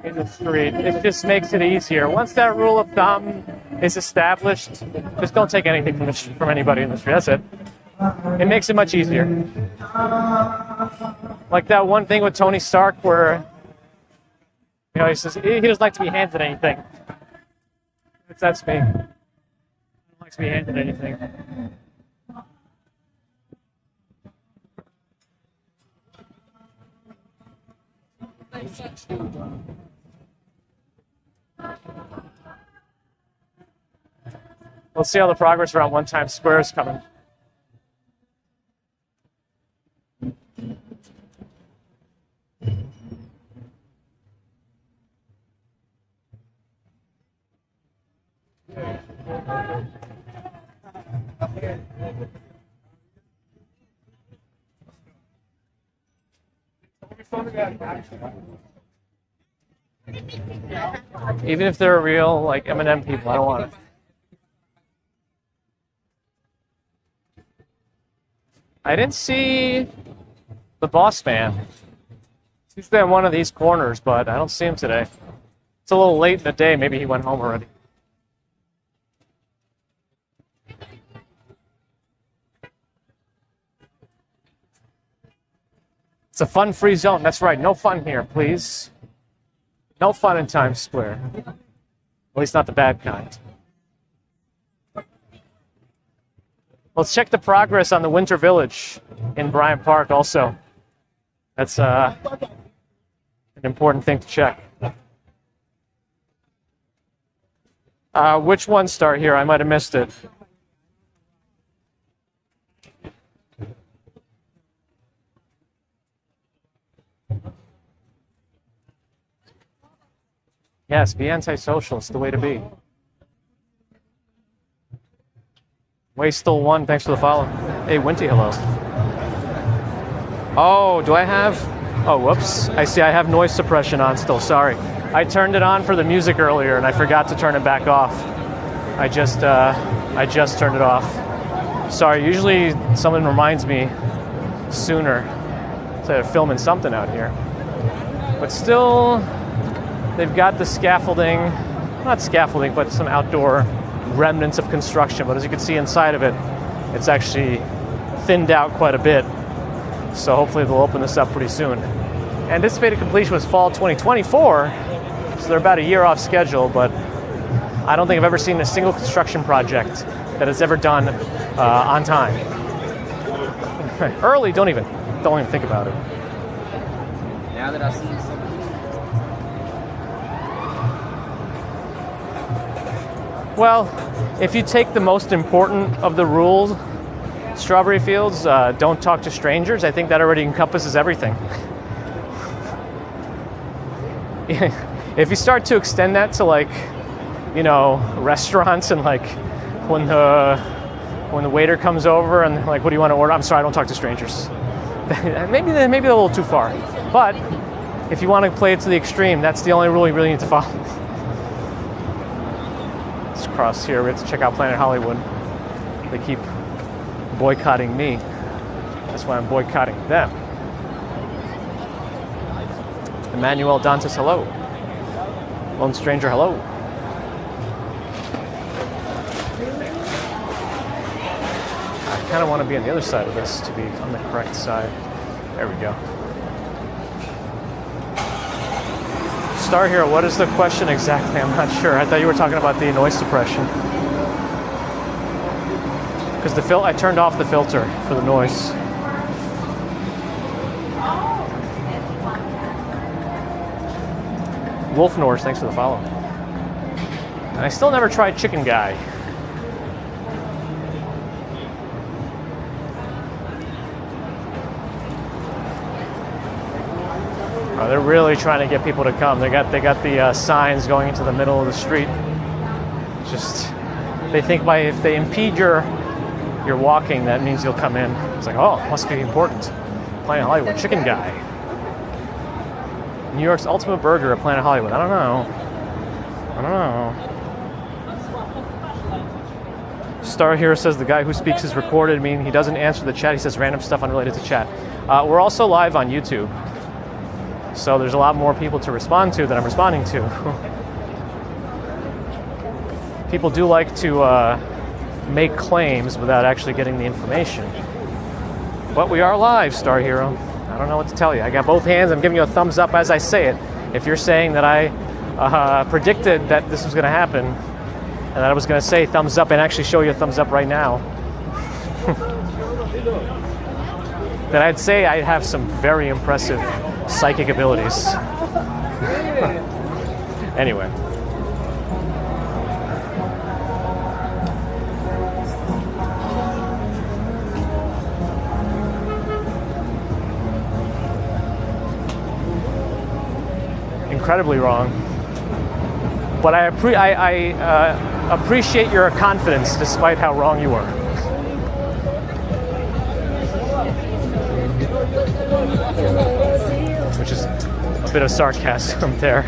in the street. It just makes it easier. Once that rule of thumb is established, just don't take anything from anybody in the street. That's it. It makes it much easier. Like that one thing with Tony Stark where, you know, he says he doesn't like to be handed anything. That's me. He doesn't like to be handed anything. Let's see how the progress around One Times Square is coming. Even if they're real, like Eminem people, I don't want it. I didn't see the boss man. He's usually on one of these corners, but I don't see him today. It's a little late in the day. Maybe he went home already. It's a fun-free zone. That's right. No fun here, please. No fun in Times Square. At least not the bad kind. Let's check the progress on the Winter Village in Bryant Park also. That's an important thing to check. Which one start here? I might have missed it. Yes, be antisocial. It's the way to be. Wastill 1, thanks for the follow. Hey, Winty, hello. Oh, do I have... Oh, whoops. I see I have noise suppression on still. Sorry. I turned it on for the music earlier, and I forgot to turn it back off. I just turned it off. Sorry, usually someone reminds me sooner to they're filming something out here. But still, they've got the scaffolding, not scaffolding, but some outdoor remnants of construction. But as you can see inside of it, it's actually thinned out quite a bit. So hopefully they'll open this up pretty soon. Anticipated completion was fall 2024, so they're about a year off schedule, but I don't think I've ever seen a single construction project that is ever done on time. Early, don't even think about it. Now that I've seen some. Well, if you take the most important of the rules, Strawberry Fields, don't talk to strangers, I think that already encompasses everything. If you start to extend that to, like, you know, restaurants and like when the waiter comes over and like, what do you want to order? I'm sorry, I don't talk to strangers. maybe a little too far. But if you want to play it to the extreme, that's the only rule you really need to follow. Let's cross here. We have to check out Planet Hollywood. They keep boycotting me. That's why I'm boycotting them. Emmanuel Dantas, hello. Lone Stranger, hello. I kind of want to be on the other side of this to be on the correct side. There we go. Star Hero, what is the question exactly? I'm not sure. I thought you were talking about the noise suppression. Because I turned off the filter for the noise. Wolf Norse, thanks for the follow. And I still never tried Chicken Guy. Oh, they're really trying to get people to come. They got the signs going into the middle of the street. Just they think if they impede your walking, that means you'll come in. It's like, oh, must be important. Planet Hollywood, Chicken Guy. New York's ultimate burger at Planet Hollywood. I don't know. Star Hero says the guy who speaks is recorded, meaning he doesn't answer the chat. He says random stuff unrelated to chat. We're also live on YouTube, so there's a lot more people to respond to than I'm responding to. People do like to make claims without actually getting the information. But we are live, Star Hero. I don't know what to tell you. I got both hands. I'm giving you a thumbs up as I say it. If you're saying that I predicted that this was going to happen, and that I was going to say thumbs up and actually show you a thumbs up right now, then I'd say I have some very impressive psychic abilities. Anyway. Incredibly wrong. But I appreciate your confidence despite how wrong you are. Which is a bit of sarcasm there.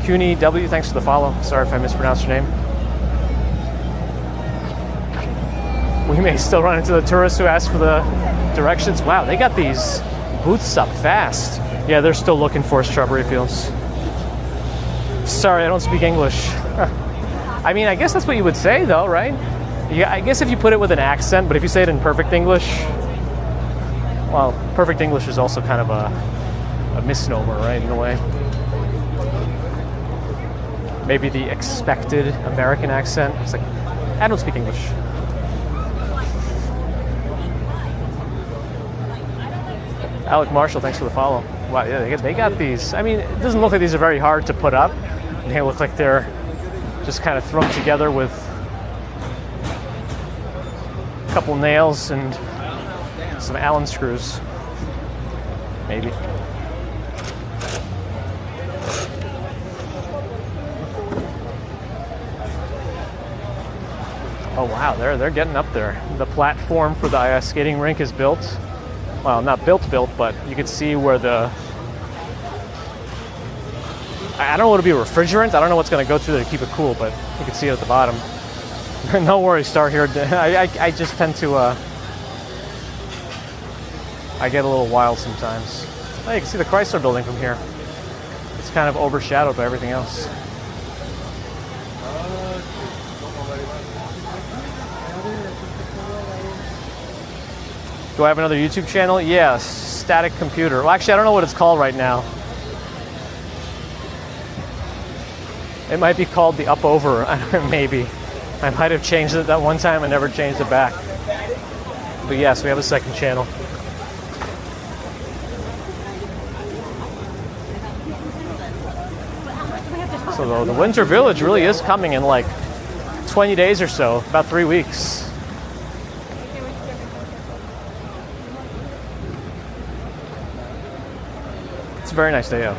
CUNY W, thanks for the follow. Sorry if I mispronounced your name. We may still run into the tourists who ask for the directions. Wow, they got these booths up fast. Yeah, they're still looking for strawberry fields. Sorry, I don't speak English. I mean, I guess that's what you would say, though, right? Yeah, I guess if you put it with an accent, but if you say it in perfect English, well, perfect English is also kind of a misnomer, right, in a way. Maybe the expected American accent. It's like, I don't speak English. Alec Marshall, thanks for the follow. Wow, yeah, they got these. I mean, it doesn't look like these are very hard to put up. They look like they're just kind of thrown together with a couple nails and some Allen screws, maybe. Oh wow, they're getting up there. The platform for the ice skating rink is built. Well, not built, but you can see where the... I don't know what to be refrigerant. I don't know what's going to go through there to keep it cool, but you can see it at the bottom. No worries, Star here. I just tend to... I get a little wild sometimes. Oh, you can see the Chrysler building from here. It's kind of overshadowed by everything else. Do I have another YouTube channel? Yes, Static Computer. Well, actually, I don't know what it's called right now. It might be called the Up Over, maybe. I might have changed it that one time and never changed it back. But yes, we have a second channel. So the Winter Village really is coming in like 20 days or so, about 3 weeks. It's a very nice day out.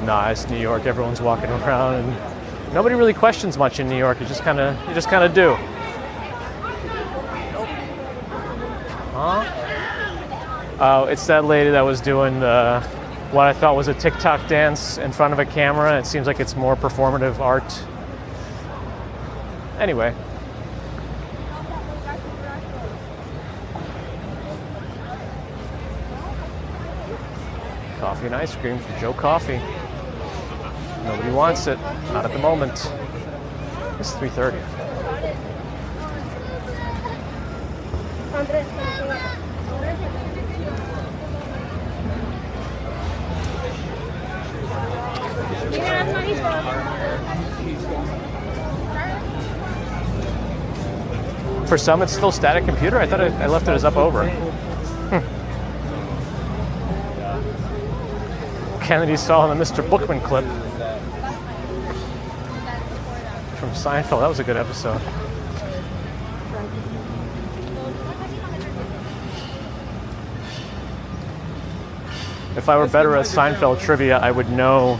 Nice, New York. Everyone's walking around, and nobody really questions much in New York. You just kind of do. Huh? Oh, it's that lady that was doing what I thought was a TikTok dance in front of a camera. It seems like it's more performative art. Anyway. Coffee and ice cream from Joe Coffee. Nobody wants it. Not at the moment. It's 3:30. For some, it's still Static Computer. I thought I left it as Up Over. Kennedy saw the Mr. Bookman clip from Seinfeld. That was a good episode. If I were better at Seinfeld trivia, I would know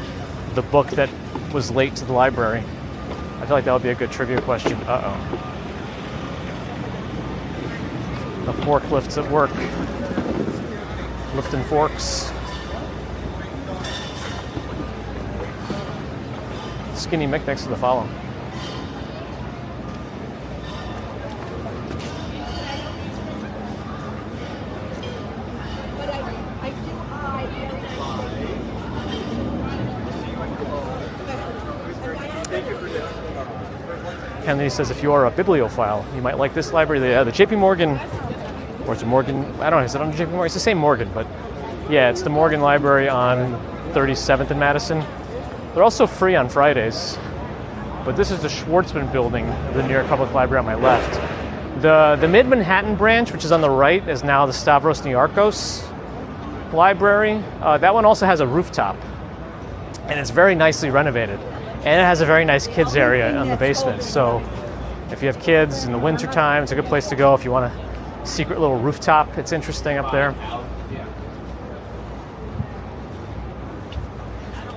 the book that was late to the library. I feel like that would be a good trivia question. Uh-oh. The forklifts at work. Lifting forks. Skinny Mick, thanks for the follow. Kennedy says, if you are a bibliophile, you might like this library. The JP Morgan, or it's a Morgan, I don't know, is it on JP Morgan? It's the same Morgan, but yeah, it's the Morgan Library on 37th and Madison. They're also free on Fridays, but this is the Schwartzman building of the New York Public Library on my left. The Mid-Manhattan branch, which is on the right, is now the Stavros Niarchos Library. That one also has a rooftop, and it's very nicely renovated. And it has a very nice kids area in the basement. So if you have kids in the wintertime, it's a good place to go. If you want a secret little rooftop, it's interesting up there.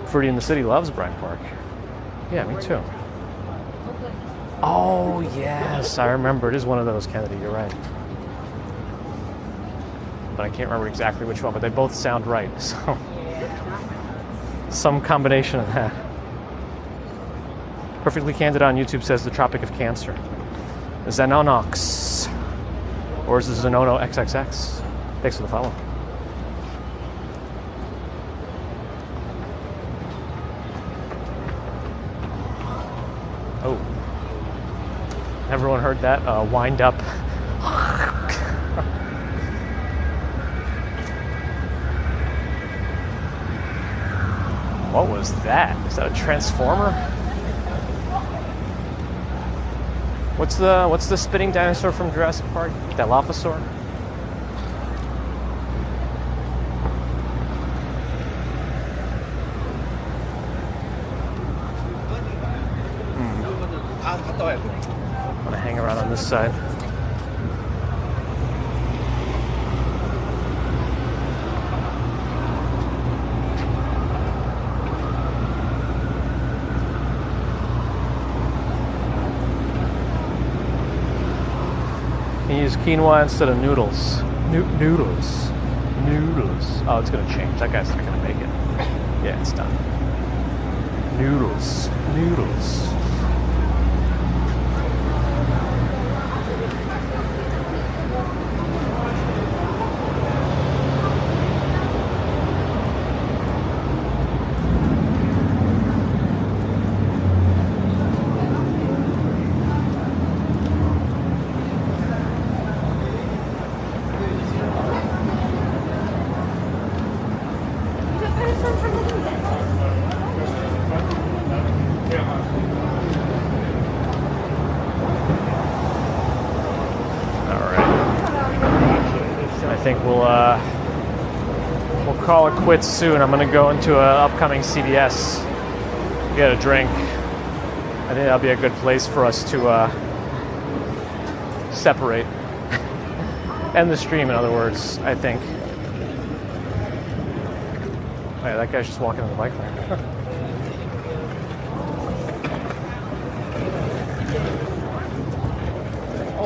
Fruity in the City loves Bryant Park. Yeah, me too. Oh, yes, I remember. It is one of those, Kennedy. You're right. But I can't remember exactly which one, but they both sound right. So some combination of that. Perfectly Candid on YouTube says the Tropic of Cancer. Zenonox. Or is it Zenono XXX? Thanks for the follow. Oh. Everyone heard that? Wind up. What was that? Is that a transformer? What's the spitting dinosaur from Jurassic Park? Dilophosaur? I'm gonna hang around on this side. You use quinoa instead of noodles. Noodles. Oh, it's gonna change. That guy's not gonna make it. Yeah, it's done. Noodles. I think we'll call it quits soon. I'm gonna go into an upcoming CVS, get a drink. I think that'll be a good place for us to separate. End the stream, in other words, I think. Oh yeah, that guy's just walking on the bike lane.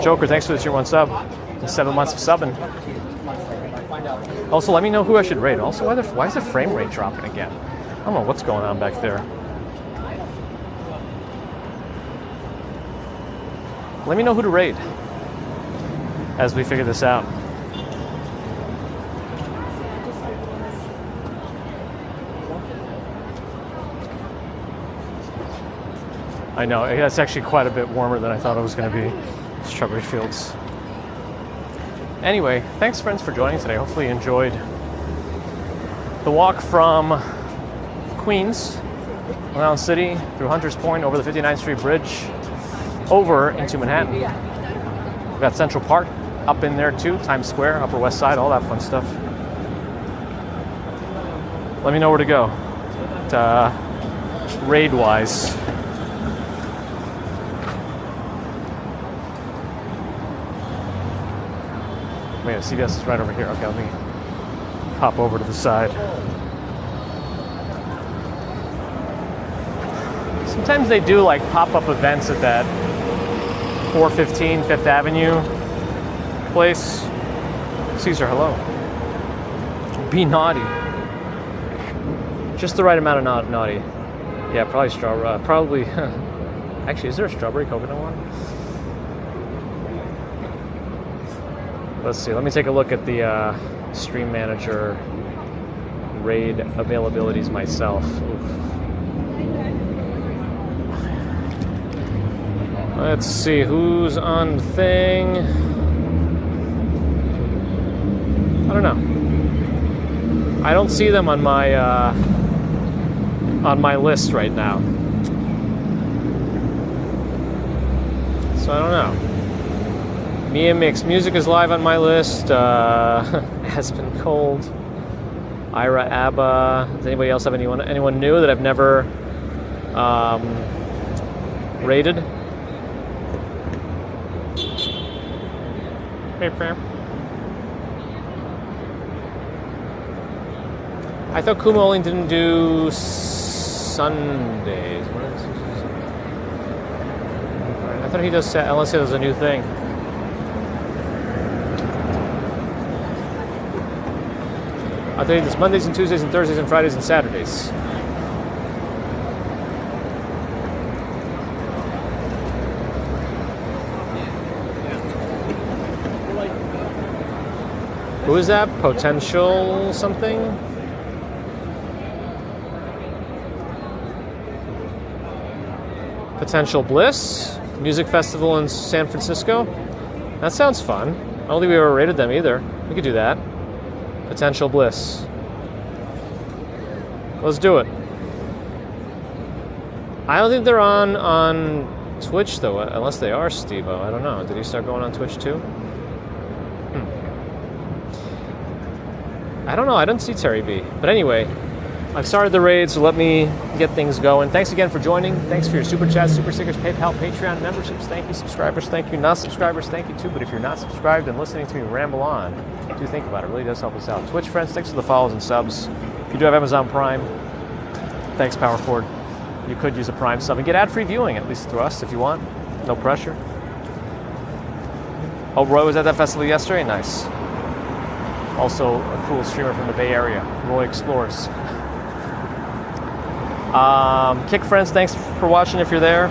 Joker, thanks for the tier 1 sub. 7 months of subbing. Also, let me know who I should raid. Also, why is the frame rate dropping again? I don't know what's going on back there. Let me know who to raid as we figure this out. I know, that's actually quite a bit warmer than I thought it was going to be. Strawberry Fields. Anyway, thanks friends for joining today. Hopefully you enjoyed the walk from Queens, around City, through Hunters Point, over the 59th Street Bridge, over into Manhattan. We've got Central Park up in there too, Times Square, Upper West Side, all that fun stuff. Let me know where to go, raid-wise. Wait, CVS is right over here. Okay, let me pop over to the side. Sometimes they do like pop-up events at that 415 Fifth Avenue place. Caesar, hello. Be naughty. Just the right amount of naughty. Yeah, probably strawberry. Probably. Actually, is there a strawberry coconut one? Let's see. Let me take a look at the Stream Manager raid availabilities myself. Oof. Let's see who's on the thing. I don't know. I don't see them on my list right now. So I don't know. Mia Mix Music is live on my list. Aspen Cold. Ira Abba. Does anybody else have anyone new that I've never rated? I thought Kuma only didn't do Sundays. What is this? I thought he does, unless it was a new thing. I thought he does Mondays and Tuesdays and Thursdays and Fridays and Saturdays. Who is that? Potential something? Potential Bliss? Music festival in San Francisco? That sounds fun. I don't think we ever rated them either. We could do that. Potential Bliss. Let's do it. I don't think they're on Twitch though, unless they are, Steve-O. I don't know. Did he start going on Twitch too? I don't know. I don't see Terry B. But anyway, I've started the raid, so let me get things going. Thanks again for joining. Thanks for your super chats, super stickers, PayPal, Patreon memberships. Thank you, subscribers. Thank you, non-subscribers. Thank you too. But if you're not subscribed and listening to me ramble on, do think about it. It really does help us out. Twitch friends, thanks for the follows and subs. If you do have Amazon Prime, thanks, Power Ford. You could use a Prime sub and get ad-free viewing, at least through us if you want. No pressure. Oh, Roy was at that festival yesterday? Nice. Also a cool streamer from the Bay Area, Roy Explores. Kick friends, thanks for watching if you're there.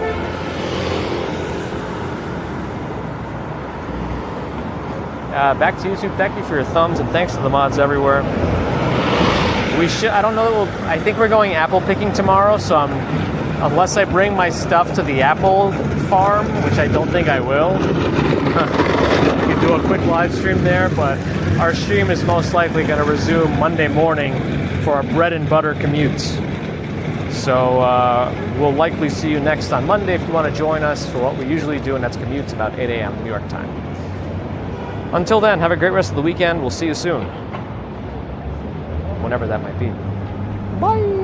Back to YouTube, thank you for your thumbs and thanks to the mods everywhere. I don't know, I think we're going apple picking tomorrow, so unless I bring my stuff to the apple farm, which I don't think I will, we could do a quick live stream there, but our stream is most likely going to resume Monday morning for our bread and butter commutes. So we'll likely see you next on Monday if you want to join us for what we usually do, and that's commutes about 8 a.m. New York time. Until then, have a great rest of the weekend. We'll see you soon. Whenever that might be. Bye!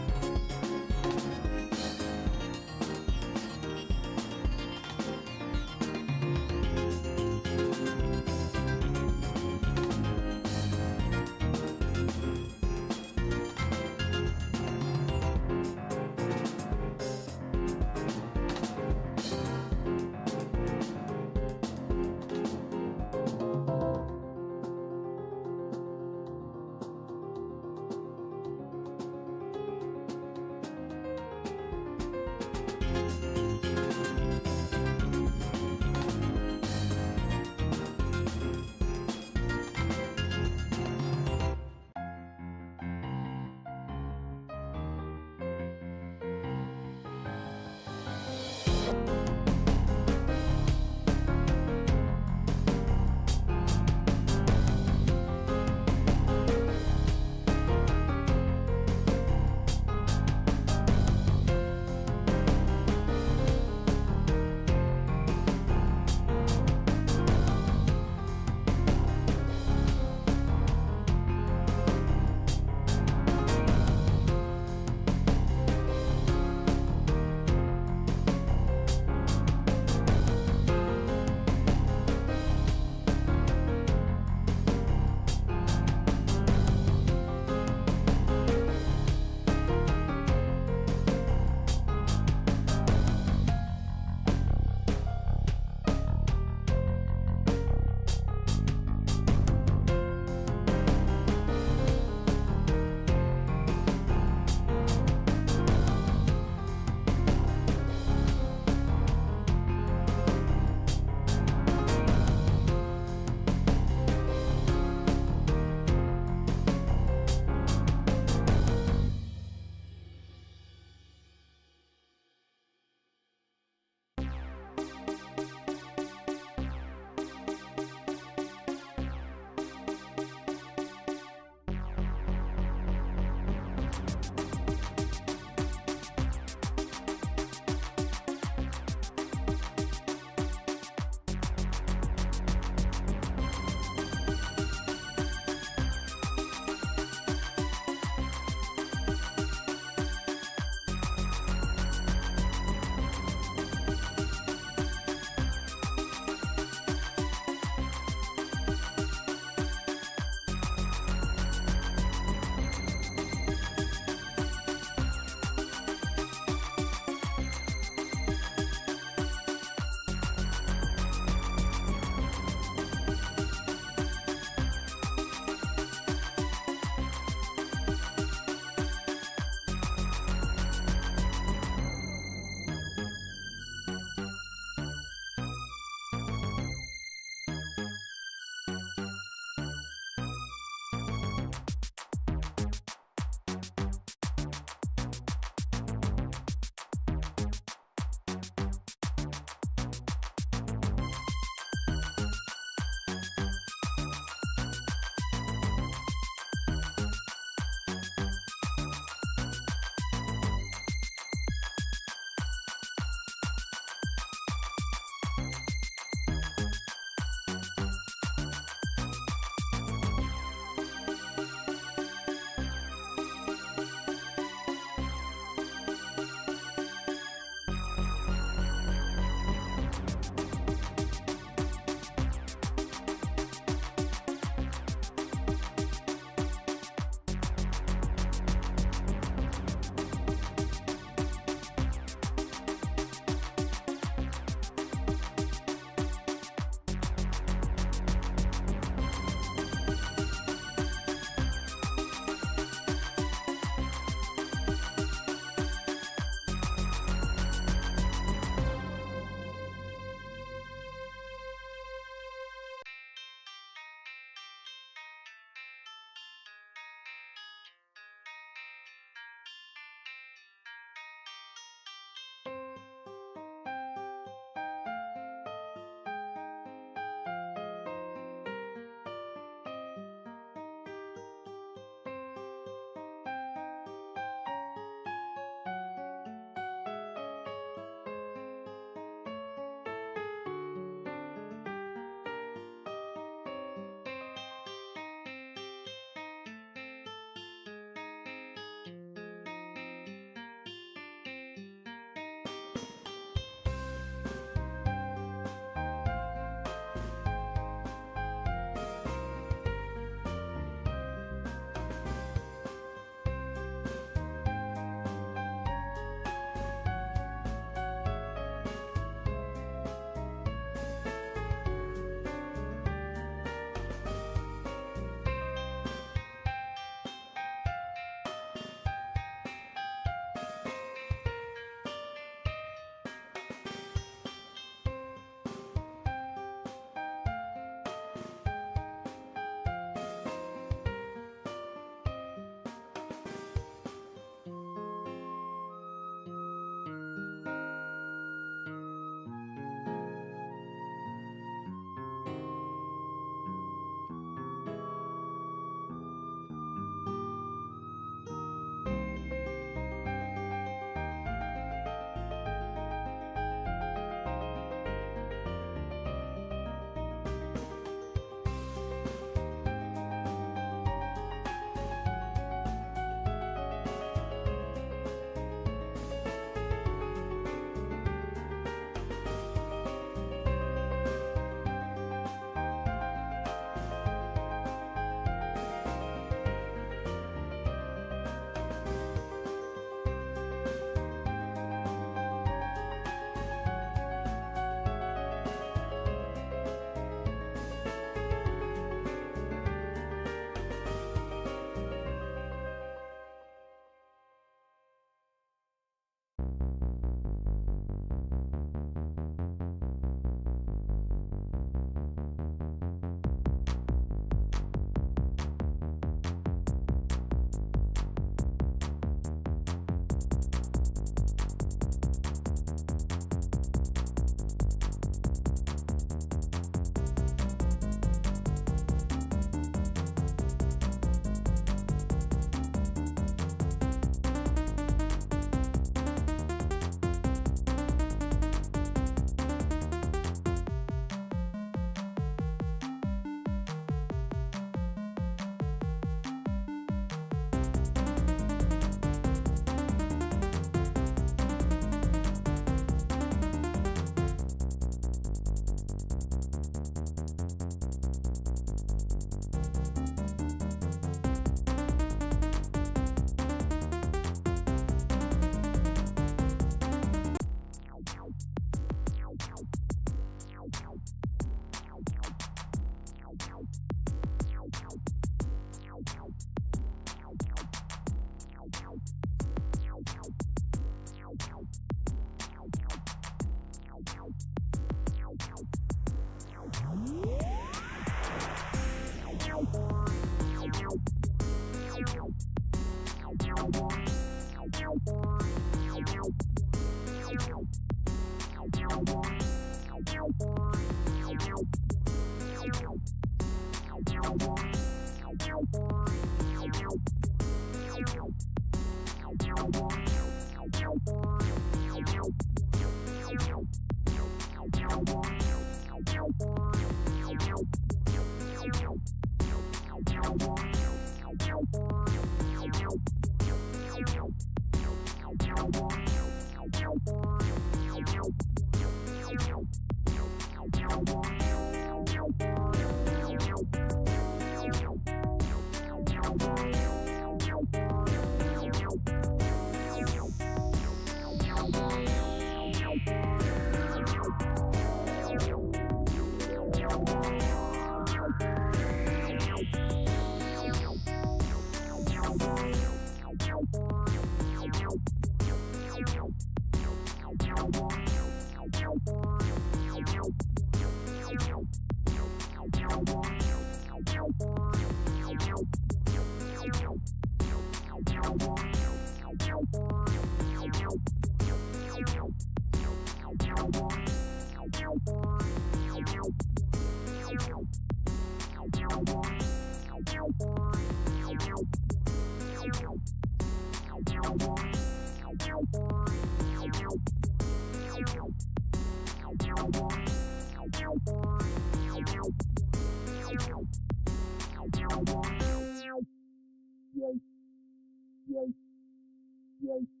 Yay.